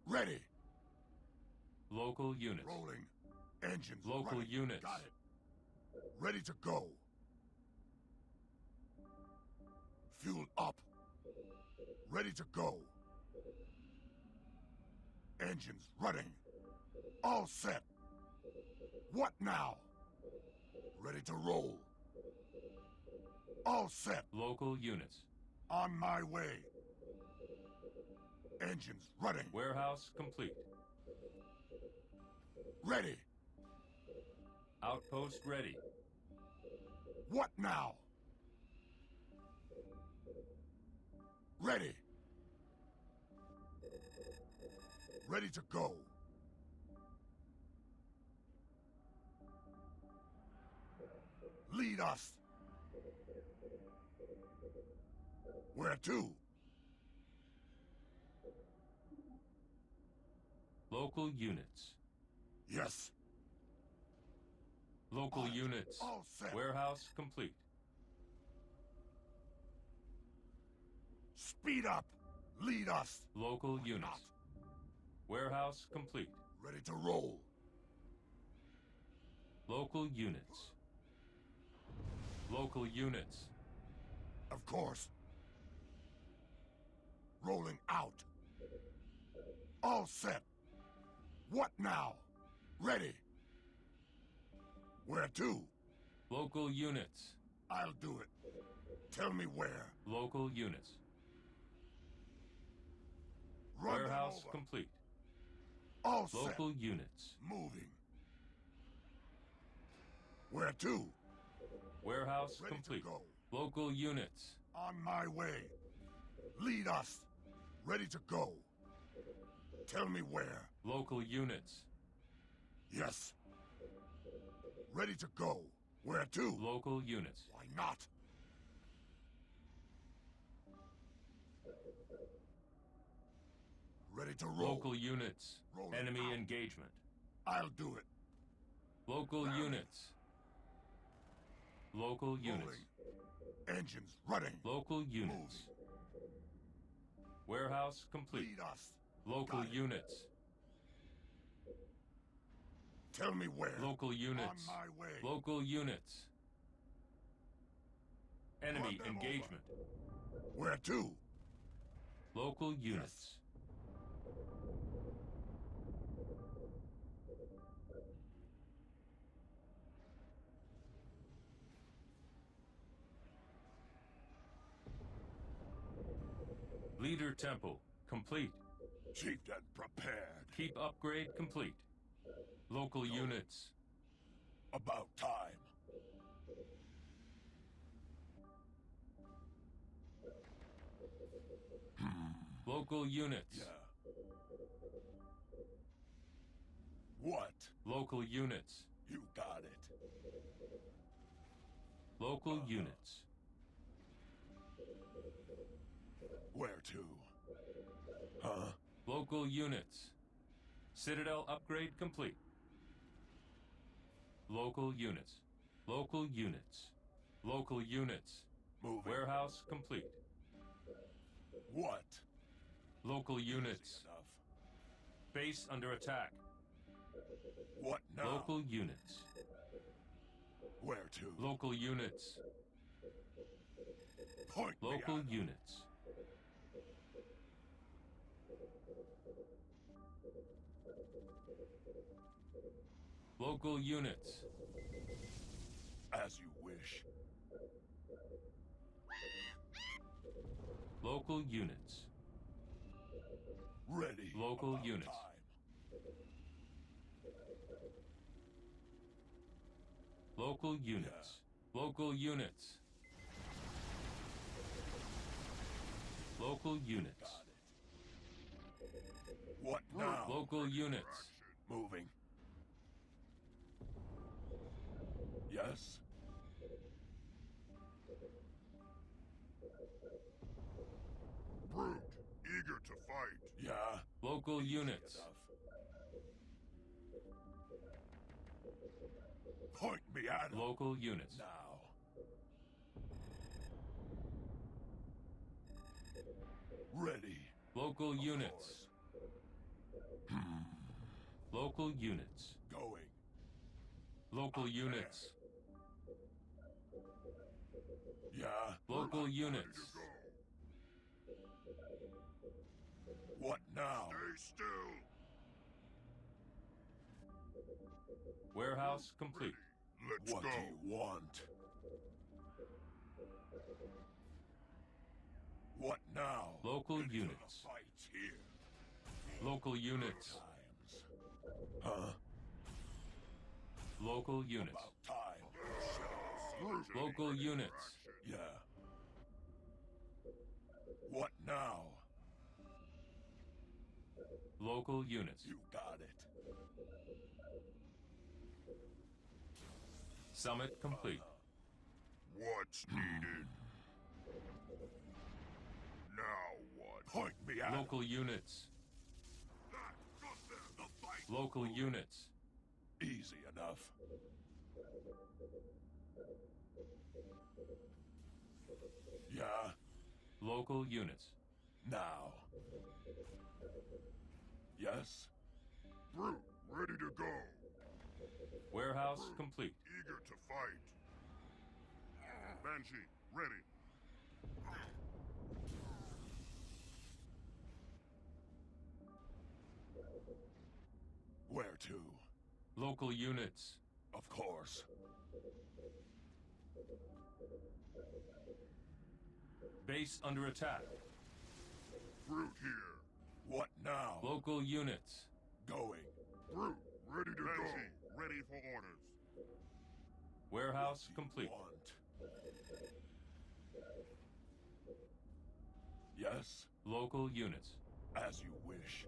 [SPEAKER 4] Ready.
[SPEAKER 3] Local units.
[SPEAKER 4] Rolling. Engines.
[SPEAKER 3] Local
[SPEAKER 4] running.
[SPEAKER 3] units.
[SPEAKER 4] Got it. Ready to go. Fuel up. Ready to go. Engines running. All set. What now? Ready to roll. All set.
[SPEAKER 3] Local units.
[SPEAKER 4] On my way. Engines running.
[SPEAKER 3] Warehouse complete.
[SPEAKER 4] Ready.
[SPEAKER 3] Outpost ready.
[SPEAKER 4] What now? Ready. Ready to go. Lead us. Where to?
[SPEAKER 3] Local units.
[SPEAKER 4] Yes.
[SPEAKER 3] Local
[SPEAKER 4] On it.
[SPEAKER 3] units.
[SPEAKER 4] All set.
[SPEAKER 3] Warehouse complete.
[SPEAKER 4] Speed up. Lead us.
[SPEAKER 3] Local
[SPEAKER 4] Why
[SPEAKER 3] units.
[SPEAKER 4] not?
[SPEAKER 3] Warehouse complete.
[SPEAKER 4] Ready to roll.
[SPEAKER 3] Local units. Local units.
[SPEAKER 4] Of course. Rolling out. All set. What now? Ready. Where to?
[SPEAKER 3] Local units.
[SPEAKER 4] I'll do it. Tell me where.
[SPEAKER 3] Local units.
[SPEAKER 4] Run them
[SPEAKER 3] Warehouse
[SPEAKER 4] over.
[SPEAKER 3] complete.
[SPEAKER 4] All set.
[SPEAKER 3] Local units.
[SPEAKER 4] Moving. Where to?
[SPEAKER 3] Warehouse
[SPEAKER 4] Ready
[SPEAKER 3] complete.
[SPEAKER 4] to go.
[SPEAKER 3] Local units.
[SPEAKER 4] On my way. Lead us. Ready to go. Tell me where.
[SPEAKER 3] Local units.
[SPEAKER 4] Yes. Ready to go. Where to?
[SPEAKER 3] Local units.
[SPEAKER 4] Why not? Ready to roll.
[SPEAKER 3] Local units.
[SPEAKER 4] Rolling
[SPEAKER 3] Enemy
[SPEAKER 4] out.
[SPEAKER 3] engagement.
[SPEAKER 4] I'll do it.
[SPEAKER 3] Local
[SPEAKER 4] Round.
[SPEAKER 3] units. Local units.
[SPEAKER 4] Rolling. Engines running.
[SPEAKER 3] Local units. Warehouse complete.
[SPEAKER 4] Lead us.
[SPEAKER 3] Local
[SPEAKER 4] Got it.
[SPEAKER 3] units.
[SPEAKER 4] Tell me where.
[SPEAKER 3] Local units.
[SPEAKER 4] On my way.
[SPEAKER 3] Local units. Enemy
[SPEAKER 4] Run them
[SPEAKER 3] engagement.
[SPEAKER 4] Where to?
[SPEAKER 3] Local units. Leader temple complete.
[SPEAKER 4] Chieftain prepared.
[SPEAKER 3] Keep upgrade complete. Local units.
[SPEAKER 4] About time.
[SPEAKER 3] Local units.
[SPEAKER 4] Yeah. What?
[SPEAKER 3] Local units.
[SPEAKER 4] You got it.
[SPEAKER 3] Local units.
[SPEAKER 4] Where to? Huh?
[SPEAKER 3] Local units. Citadel upgrade complete. Local units. Local units. Local units.
[SPEAKER 4] Moving.
[SPEAKER 3] Warehouse complete.
[SPEAKER 4] What?
[SPEAKER 3] Local
[SPEAKER 4] Easy
[SPEAKER 3] units.
[SPEAKER 4] enough.
[SPEAKER 3] Base under attack.
[SPEAKER 4] What now?
[SPEAKER 3] Local units.
[SPEAKER 4] Where to?
[SPEAKER 3] Local units.
[SPEAKER 4] Point me
[SPEAKER 3] Local
[SPEAKER 4] at 'em.
[SPEAKER 3] units. Local units.
[SPEAKER 4] As you wish.
[SPEAKER 3] Local units.
[SPEAKER 4] Ready.
[SPEAKER 3] Local
[SPEAKER 4] About
[SPEAKER 3] units.
[SPEAKER 4] time.
[SPEAKER 3] Local units. Local units. Local units.
[SPEAKER 4] Got it. What now?
[SPEAKER 3] Local units.
[SPEAKER 4] Moving. Yes.
[SPEAKER 7] Brute, eager to fight.
[SPEAKER 4] Yeah.
[SPEAKER 3] Local units.
[SPEAKER 4] Enough. Point me at 'em.
[SPEAKER 3] Local units.
[SPEAKER 4] Now. Ready.
[SPEAKER 3] Local
[SPEAKER 4] Of
[SPEAKER 3] units.
[SPEAKER 4] course.
[SPEAKER 3] Local units.
[SPEAKER 4] Going.
[SPEAKER 3] Local
[SPEAKER 4] I'm
[SPEAKER 3] units.
[SPEAKER 4] Yeah.
[SPEAKER 3] Local
[SPEAKER 7] Ready to
[SPEAKER 3] units.
[SPEAKER 7] go.
[SPEAKER 4] What now?
[SPEAKER 7] Stay still.
[SPEAKER 3] Warehouse complete.
[SPEAKER 7] Let's
[SPEAKER 4] What
[SPEAKER 7] go.
[SPEAKER 4] do you want? What now?
[SPEAKER 3] Local
[SPEAKER 4] Into the
[SPEAKER 3] units.
[SPEAKER 4] fight here.
[SPEAKER 3] Local units.
[SPEAKER 4] Times. Huh?
[SPEAKER 3] Local units.
[SPEAKER 4] About time.
[SPEAKER 3] Local units.
[SPEAKER 4] Yeah. What now?
[SPEAKER 3] Local units.
[SPEAKER 4] You got it.
[SPEAKER 3] Summit complete.
[SPEAKER 7] What's needed? Now what?
[SPEAKER 4] Point me at 'em.
[SPEAKER 3] Local units.
[SPEAKER 7] That got them.
[SPEAKER 4] The
[SPEAKER 3] Local units.
[SPEAKER 7] Easy enough. Yeah,
[SPEAKER 3] Local units.
[SPEAKER 7] now. Yes? Brute, ready to go.
[SPEAKER 3] Warehouse complete.
[SPEAKER 7] Eager to fight. Banshee, ready. Where to?
[SPEAKER 3] Local units.
[SPEAKER 7] Of course.
[SPEAKER 3] Base under attack.
[SPEAKER 7] Brute here. What now?
[SPEAKER 3] Local units.
[SPEAKER 7] Going. Brute, ready to Banshee, go. Ready for orders.
[SPEAKER 3] Warehouse
[SPEAKER 7] What do you
[SPEAKER 3] complete.
[SPEAKER 7] want? Yes,
[SPEAKER 3] Local units.
[SPEAKER 7] as you wish.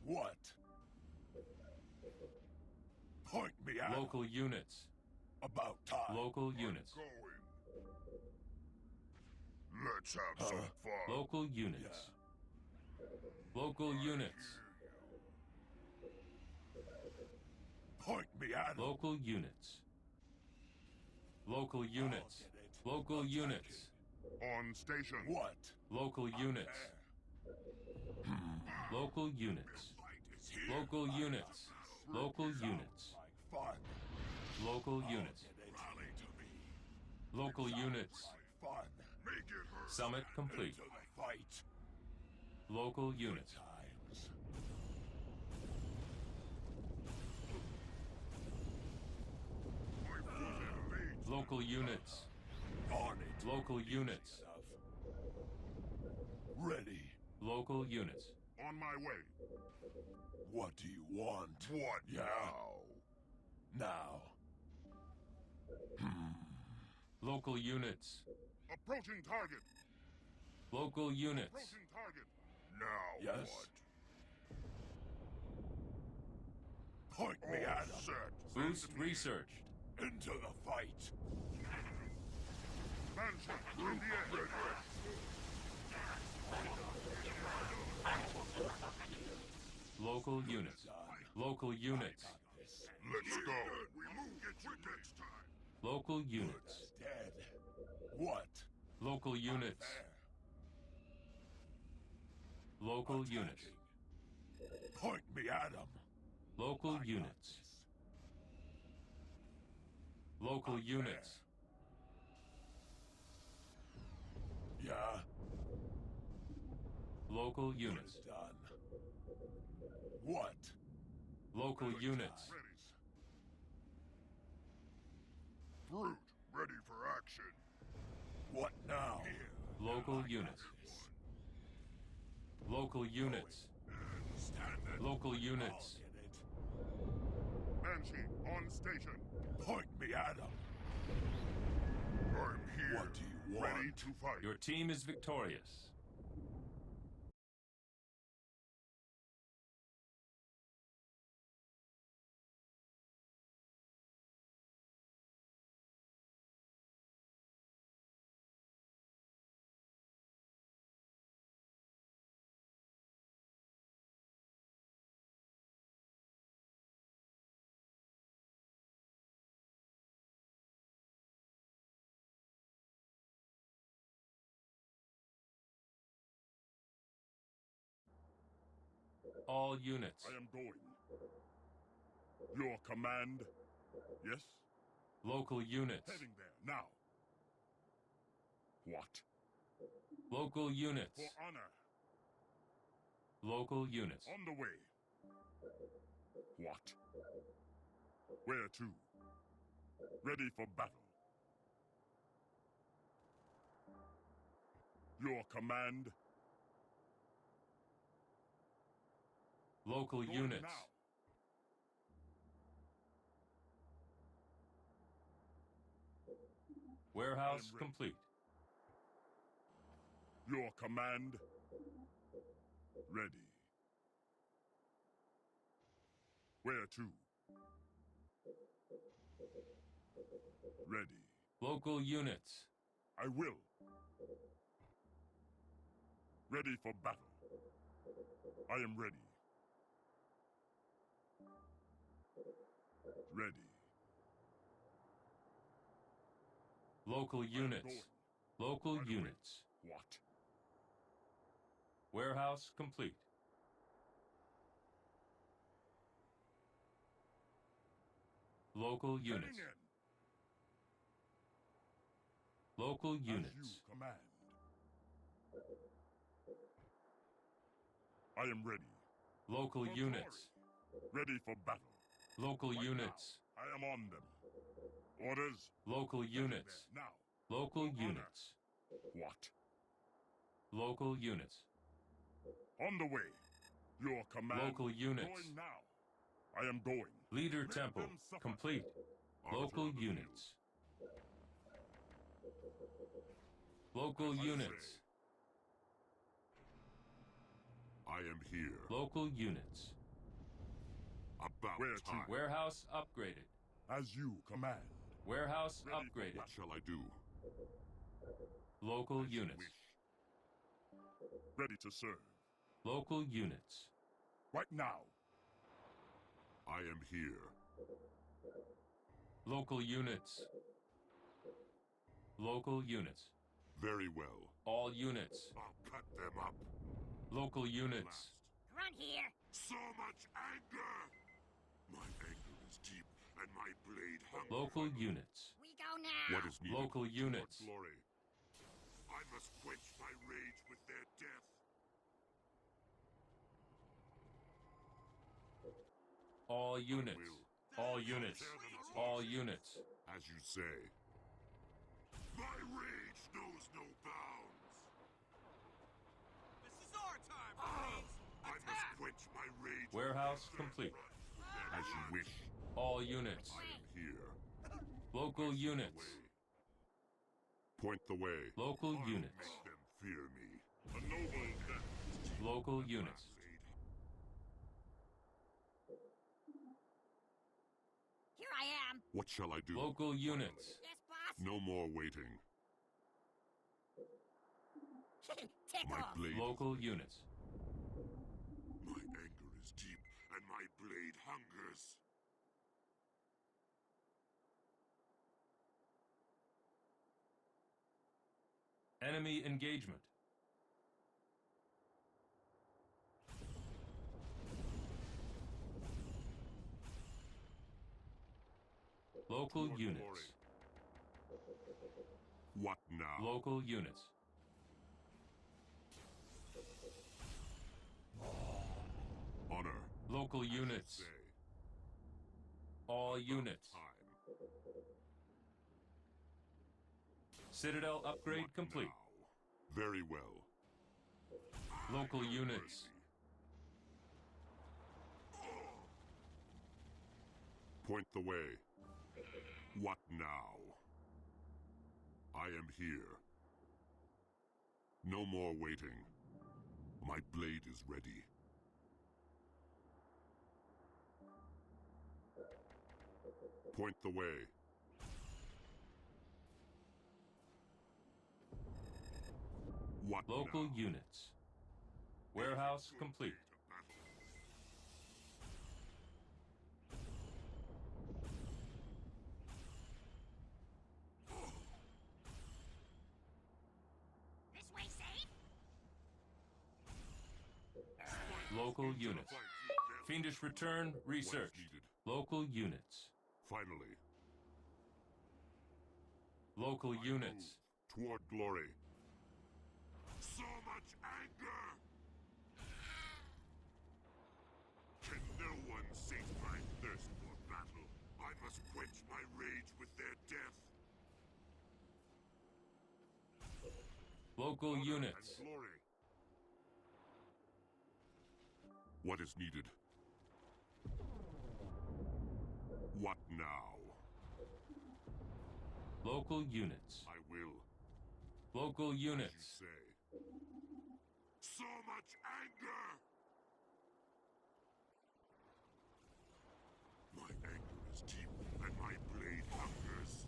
[SPEAKER 7] What? Point me out.
[SPEAKER 3] Local units.
[SPEAKER 7] About time.
[SPEAKER 3] Local units.
[SPEAKER 7] Going. Let's have some fun.
[SPEAKER 3] Local units. Local units.
[SPEAKER 7] Point me at 'em.
[SPEAKER 3] Local units. Local units.
[SPEAKER 7] I'll get it.
[SPEAKER 3] Local
[SPEAKER 7] Attacking.
[SPEAKER 3] units.
[SPEAKER 7] On station. What?
[SPEAKER 3] Local units. Local units. Local units. Local units.
[SPEAKER 7] Like fun.
[SPEAKER 3] Local units.
[SPEAKER 7] Rally to me.
[SPEAKER 3] Local units.
[SPEAKER 7] Like fun. Make it hurt.
[SPEAKER 3] Summit complete.
[SPEAKER 7] Into the fight.
[SPEAKER 3] Local units.
[SPEAKER 7] Times. My foot and blades.
[SPEAKER 3] Local units.
[SPEAKER 7] On it.
[SPEAKER 3] Local units.
[SPEAKER 7] Ready.
[SPEAKER 3] Local units.
[SPEAKER 7] On my way. What do you want? What now? Now.
[SPEAKER 3] Local units.
[SPEAKER 7] Approaching target.
[SPEAKER 3] Local units.
[SPEAKER 7] Approaching target. Now yes. What? Point me at 'em. Set.
[SPEAKER 3] Boost researched.
[SPEAKER 7] Into the fight. Banshee, in the air.
[SPEAKER 3] Local units. Local units.
[SPEAKER 7] Let's go. We move get you next time.
[SPEAKER 3] Local units.
[SPEAKER 7] Dead. What?
[SPEAKER 3] Local units. Local units.
[SPEAKER 7] Point me at 'em.
[SPEAKER 3] Local units. Local units.
[SPEAKER 7] Yeah.
[SPEAKER 3] Local units.
[SPEAKER 7] Done. What?
[SPEAKER 3] Local units.
[SPEAKER 7] Brute, ready for action. What now?
[SPEAKER 3] Local units. Local units.
[SPEAKER 7] Stand it.
[SPEAKER 3] Local units.
[SPEAKER 7] Banshee, on station. Point me at 'em. I'm here. What do you want? Ready to fight.
[SPEAKER 3] Your team is victorious. All units.
[SPEAKER 7] I am going. Your command? Yes?
[SPEAKER 3] Local units.
[SPEAKER 7] Heading there, now. What?
[SPEAKER 3] Local units.
[SPEAKER 7] For honor.
[SPEAKER 3] Local units.
[SPEAKER 7] On the way. What? Where to? Ready for battle. Your command?
[SPEAKER 3] Local
[SPEAKER 7] Going
[SPEAKER 3] units.
[SPEAKER 7] now.
[SPEAKER 3] Warehouse
[SPEAKER 7] I am ready.
[SPEAKER 3] complete.
[SPEAKER 7] Your command? Ready. Where to? Ready.
[SPEAKER 3] Local units.
[SPEAKER 7] I will. Ready for battle. I am ready. Ready.
[SPEAKER 3] Local units.
[SPEAKER 7] going.
[SPEAKER 3] Local
[SPEAKER 7] Right away.
[SPEAKER 3] units.
[SPEAKER 7] What?
[SPEAKER 3] Warehouse complete. Local units.
[SPEAKER 7] Heading in.
[SPEAKER 3] Local
[SPEAKER 7] As
[SPEAKER 3] units.
[SPEAKER 7] you command. I am ready.
[SPEAKER 3] Local
[SPEAKER 7] For
[SPEAKER 3] units.
[SPEAKER 7] glory. Ready for battle.
[SPEAKER 3] Local
[SPEAKER 7] Right
[SPEAKER 3] units.
[SPEAKER 7] now, I am on them. Orders.
[SPEAKER 3] Local
[SPEAKER 7] Heading
[SPEAKER 3] units.
[SPEAKER 7] there now.
[SPEAKER 3] Local
[SPEAKER 7] For honor.
[SPEAKER 3] units.
[SPEAKER 7] What?
[SPEAKER 3] Local units.
[SPEAKER 7] On the way. Your command.
[SPEAKER 3] Local units.
[SPEAKER 7] Going now. I am going.
[SPEAKER 3] Leader
[SPEAKER 7] Let
[SPEAKER 3] temple
[SPEAKER 7] them suffer.
[SPEAKER 3] complete.
[SPEAKER 7] Arbiter
[SPEAKER 3] Local
[SPEAKER 7] on the field.
[SPEAKER 3] units. Local
[SPEAKER 7] As I
[SPEAKER 3] units.
[SPEAKER 7] say. I am here.
[SPEAKER 3] Local units.
[SPEAKER 7] About where time.
[SPEAKER 3] Warehouse upgraded.
[SPEAKER 7] As you command.
[SPEAKER 3] Warehouse
[SPEAKER 7] Ready for
[SPEAKER 3] upgraded.
[SPEAKER 7] what shall I do?
[SPEAKER 3] Local
[SPEAKER 7] As you
[SPEAKER 3] units.
[SPEAKER 7] wish. Ready to serve.
[SPEAKER 3] Local units.
[SPEAKER 7] Right now. I am here.
[SPEAKER 3] Local units. Local units.
[SPEAKER 7] Very well.
[SPEAKER 3] All units.
[SPEAKER 7] I'll cut them up.
[SPEAKER 3] Local units.
[SPEAKER 7] Last.
[SPEAKER 6] Grunt here.
[SPEAKER 7] So much anger! My anger is deep, and my blade hungry.
[SPEAKER 3] Local units.
[SPEAKER 6] We go now.
[SPEAKER 7] What is needed?
[SPEAKER 3] Local
[SPEAKER 7] Toward
[SPEAKER 3] units.
[SPEAKER 7] glory. I must quench my rage with their death.
[SPEAKER 3] All units.
[SPEAKER 7] will.
[SPEAKER 3] All units.
[SPEAKER 7] Tear them apart.
[SPEAKER 3] All units.
[SPEAKER 7] As you say. My rage knows no bounds.
[SPEAKER 5] This is our time, Marines!
[SPEAKER 7] I must
[SPEAKER 5] Attack!
[SPEAKER 7] quench my rage. with
[SPEAKER 3] Warehouse
[SPEAKER 7] their
[SPEAKER 3] complete.
[SPEAKER 7] death. As you wish.
[SPEAKER 3] All units.
[SPEAKER 7] I am here.
[SPEAKER 3] Local units.
[SPEAKER 7] Way. Point the way.
[SPEAKER 3] Local
[SPEAKER 7] I'll
[SPEAKER 3] units.
[SPEAKER 7] make them fear me. A noble death.
[SPEAKER 3] Local units.
[SPEAKER 6] Here I am.
[SPEAKER 7] What shall I do?
[SPEAKER 3] Local units.
[SPEAKER 6] Yes, boss.
[SPEAKER 7] No more waiting.
[SPEAKER 6] Tick
[SPEAKER 7] My
[SPEAKER 6] off.
[SPEAKER 7] blade.
[SPEAKER 3] Local units.
[SPEAKER 7] My anger is deep, and my blade hungers.
[SPEAKER 3] Enemy engagement. Local
[SPEAKER 7] Toward
[SPEAKER 3] units.
[SPEAKER 7] glory. What now?
[SPEAKER 3] Local units.
[SPEAKER 7] Honor.
[SPEAKER 3] Local
[SPEAKER 7] as you
[SPEAKER 3] units.
[SPEAKER 7] say.
[SPEAKER 3] All units.
[SPEAKER 7] Time.
[SPEAKER 3] Citadel upgrade
[SPEAKER 7] What
[SPEAKER 3] complete.
[SPEAKER 7] now? Very well.
[SPEAKER 3] Local units.
[SPEAKER 7] Point the way. What now? I am here. No more waiting. My blade is ready. Point the way. What
[SPEAKER 3] Local
[SPEAKER 7] now?
[SPEAKER 3] units. Warehouse complete.
[SPEAKER 6] This way safe?
[SPEAKER 3] Local units. Fiendish return researched.
[SPEAKER 7] needed?
[SPEAKER 3] Local units.
[SPEAKER 7] Finally.
[SPEAKER 3] Local
[SPEAKER 7] I
[SPEAKER 3] units.
[SPEAKER 7] move toward glory. So much anger! Can no one sate my thirst for battle? I must quench my rage with their death.
[SPEAKER 3] Local
[SPEAKER 7] Honor
[SPEAKER 3] units.
[SPEAKER 7] and glory. What is needed? What now?
[SPEAKER 3] Local units.
[SPEAKER 7] I will.
[SPEAKER 3] Local
[SPEAKER 7] As you
[SPEAKER 3] units.
[SPEAKER 7] say. So much anger! My anger is deep, and my blade hungers.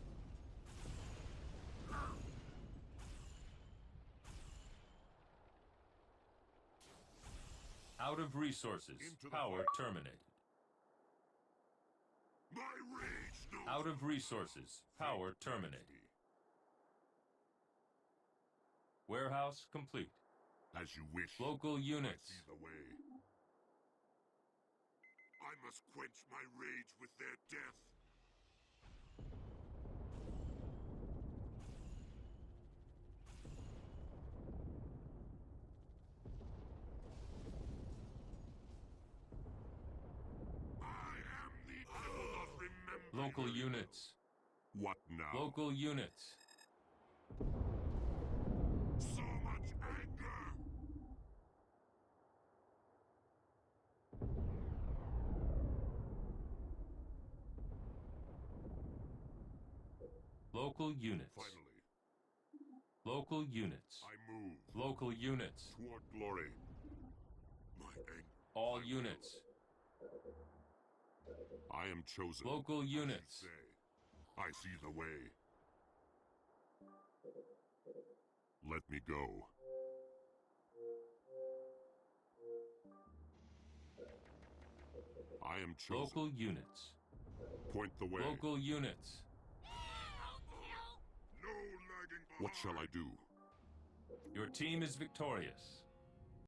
[SPEAKER 3] Out of resources.
[SPEAKER 4] Into the
[SPEAKER 3] Power
[SPEAKER 4] fight.
[SPEAKER 3] terminated.
[SPEAKER 4] My rage knows
[SPEAKER 3] Out of
[SPEAKER 4] no
[SPEAKER 3] resources.
[SPEAKER 4] bounds.
[SPEAKER 3] Power
[SPEAKER 4] Fate
[SPEAKER 3] terminated.
[SPEAKER 4] guides me.
[SPEAKER 3] Warehouse complete.
[SPEAKER 4] As you wish.
[SPEAKER 3] Local
[SPEAKER 4] I
[SPEAKER 3] units.
[SPEAKER 4] see the way. I must quench my rage with their death. I am the. I will not remember.
[SPEAKER 3] Local
[SPEAKER 4] your
[SPEAKER 3] units.
[SPEAKER 4] evil. What now?
[SPEAKER 3] Local units.
[SPEAKER 4] So much anger.
[SPEAKER 3] Local units.
[SPEAKER 4] Finally,
[SPEAKER 3] Local units.
[SPEAKER 4] I move
[SPEAKER 3] Local units.
[SPEAKER 4] toward glory. My anger.
[SPEAKER 3] All units.
[SPEAKER 4] I am chosen.
[SPEAKER 3] Local
[SPEAKER 4] as you
[SPEAKER 3] units.
[SPEAKER 4] say. I see the way. Let me go. I am chosen.
[SPEAKER 3] Local units.
[SPEAKER 4] Point the way.
[SPEAKER 3] Local units.
[SPEAKER 4] No lagging behind. What shall I do?
[SPEAKER 3] Your team is victorious.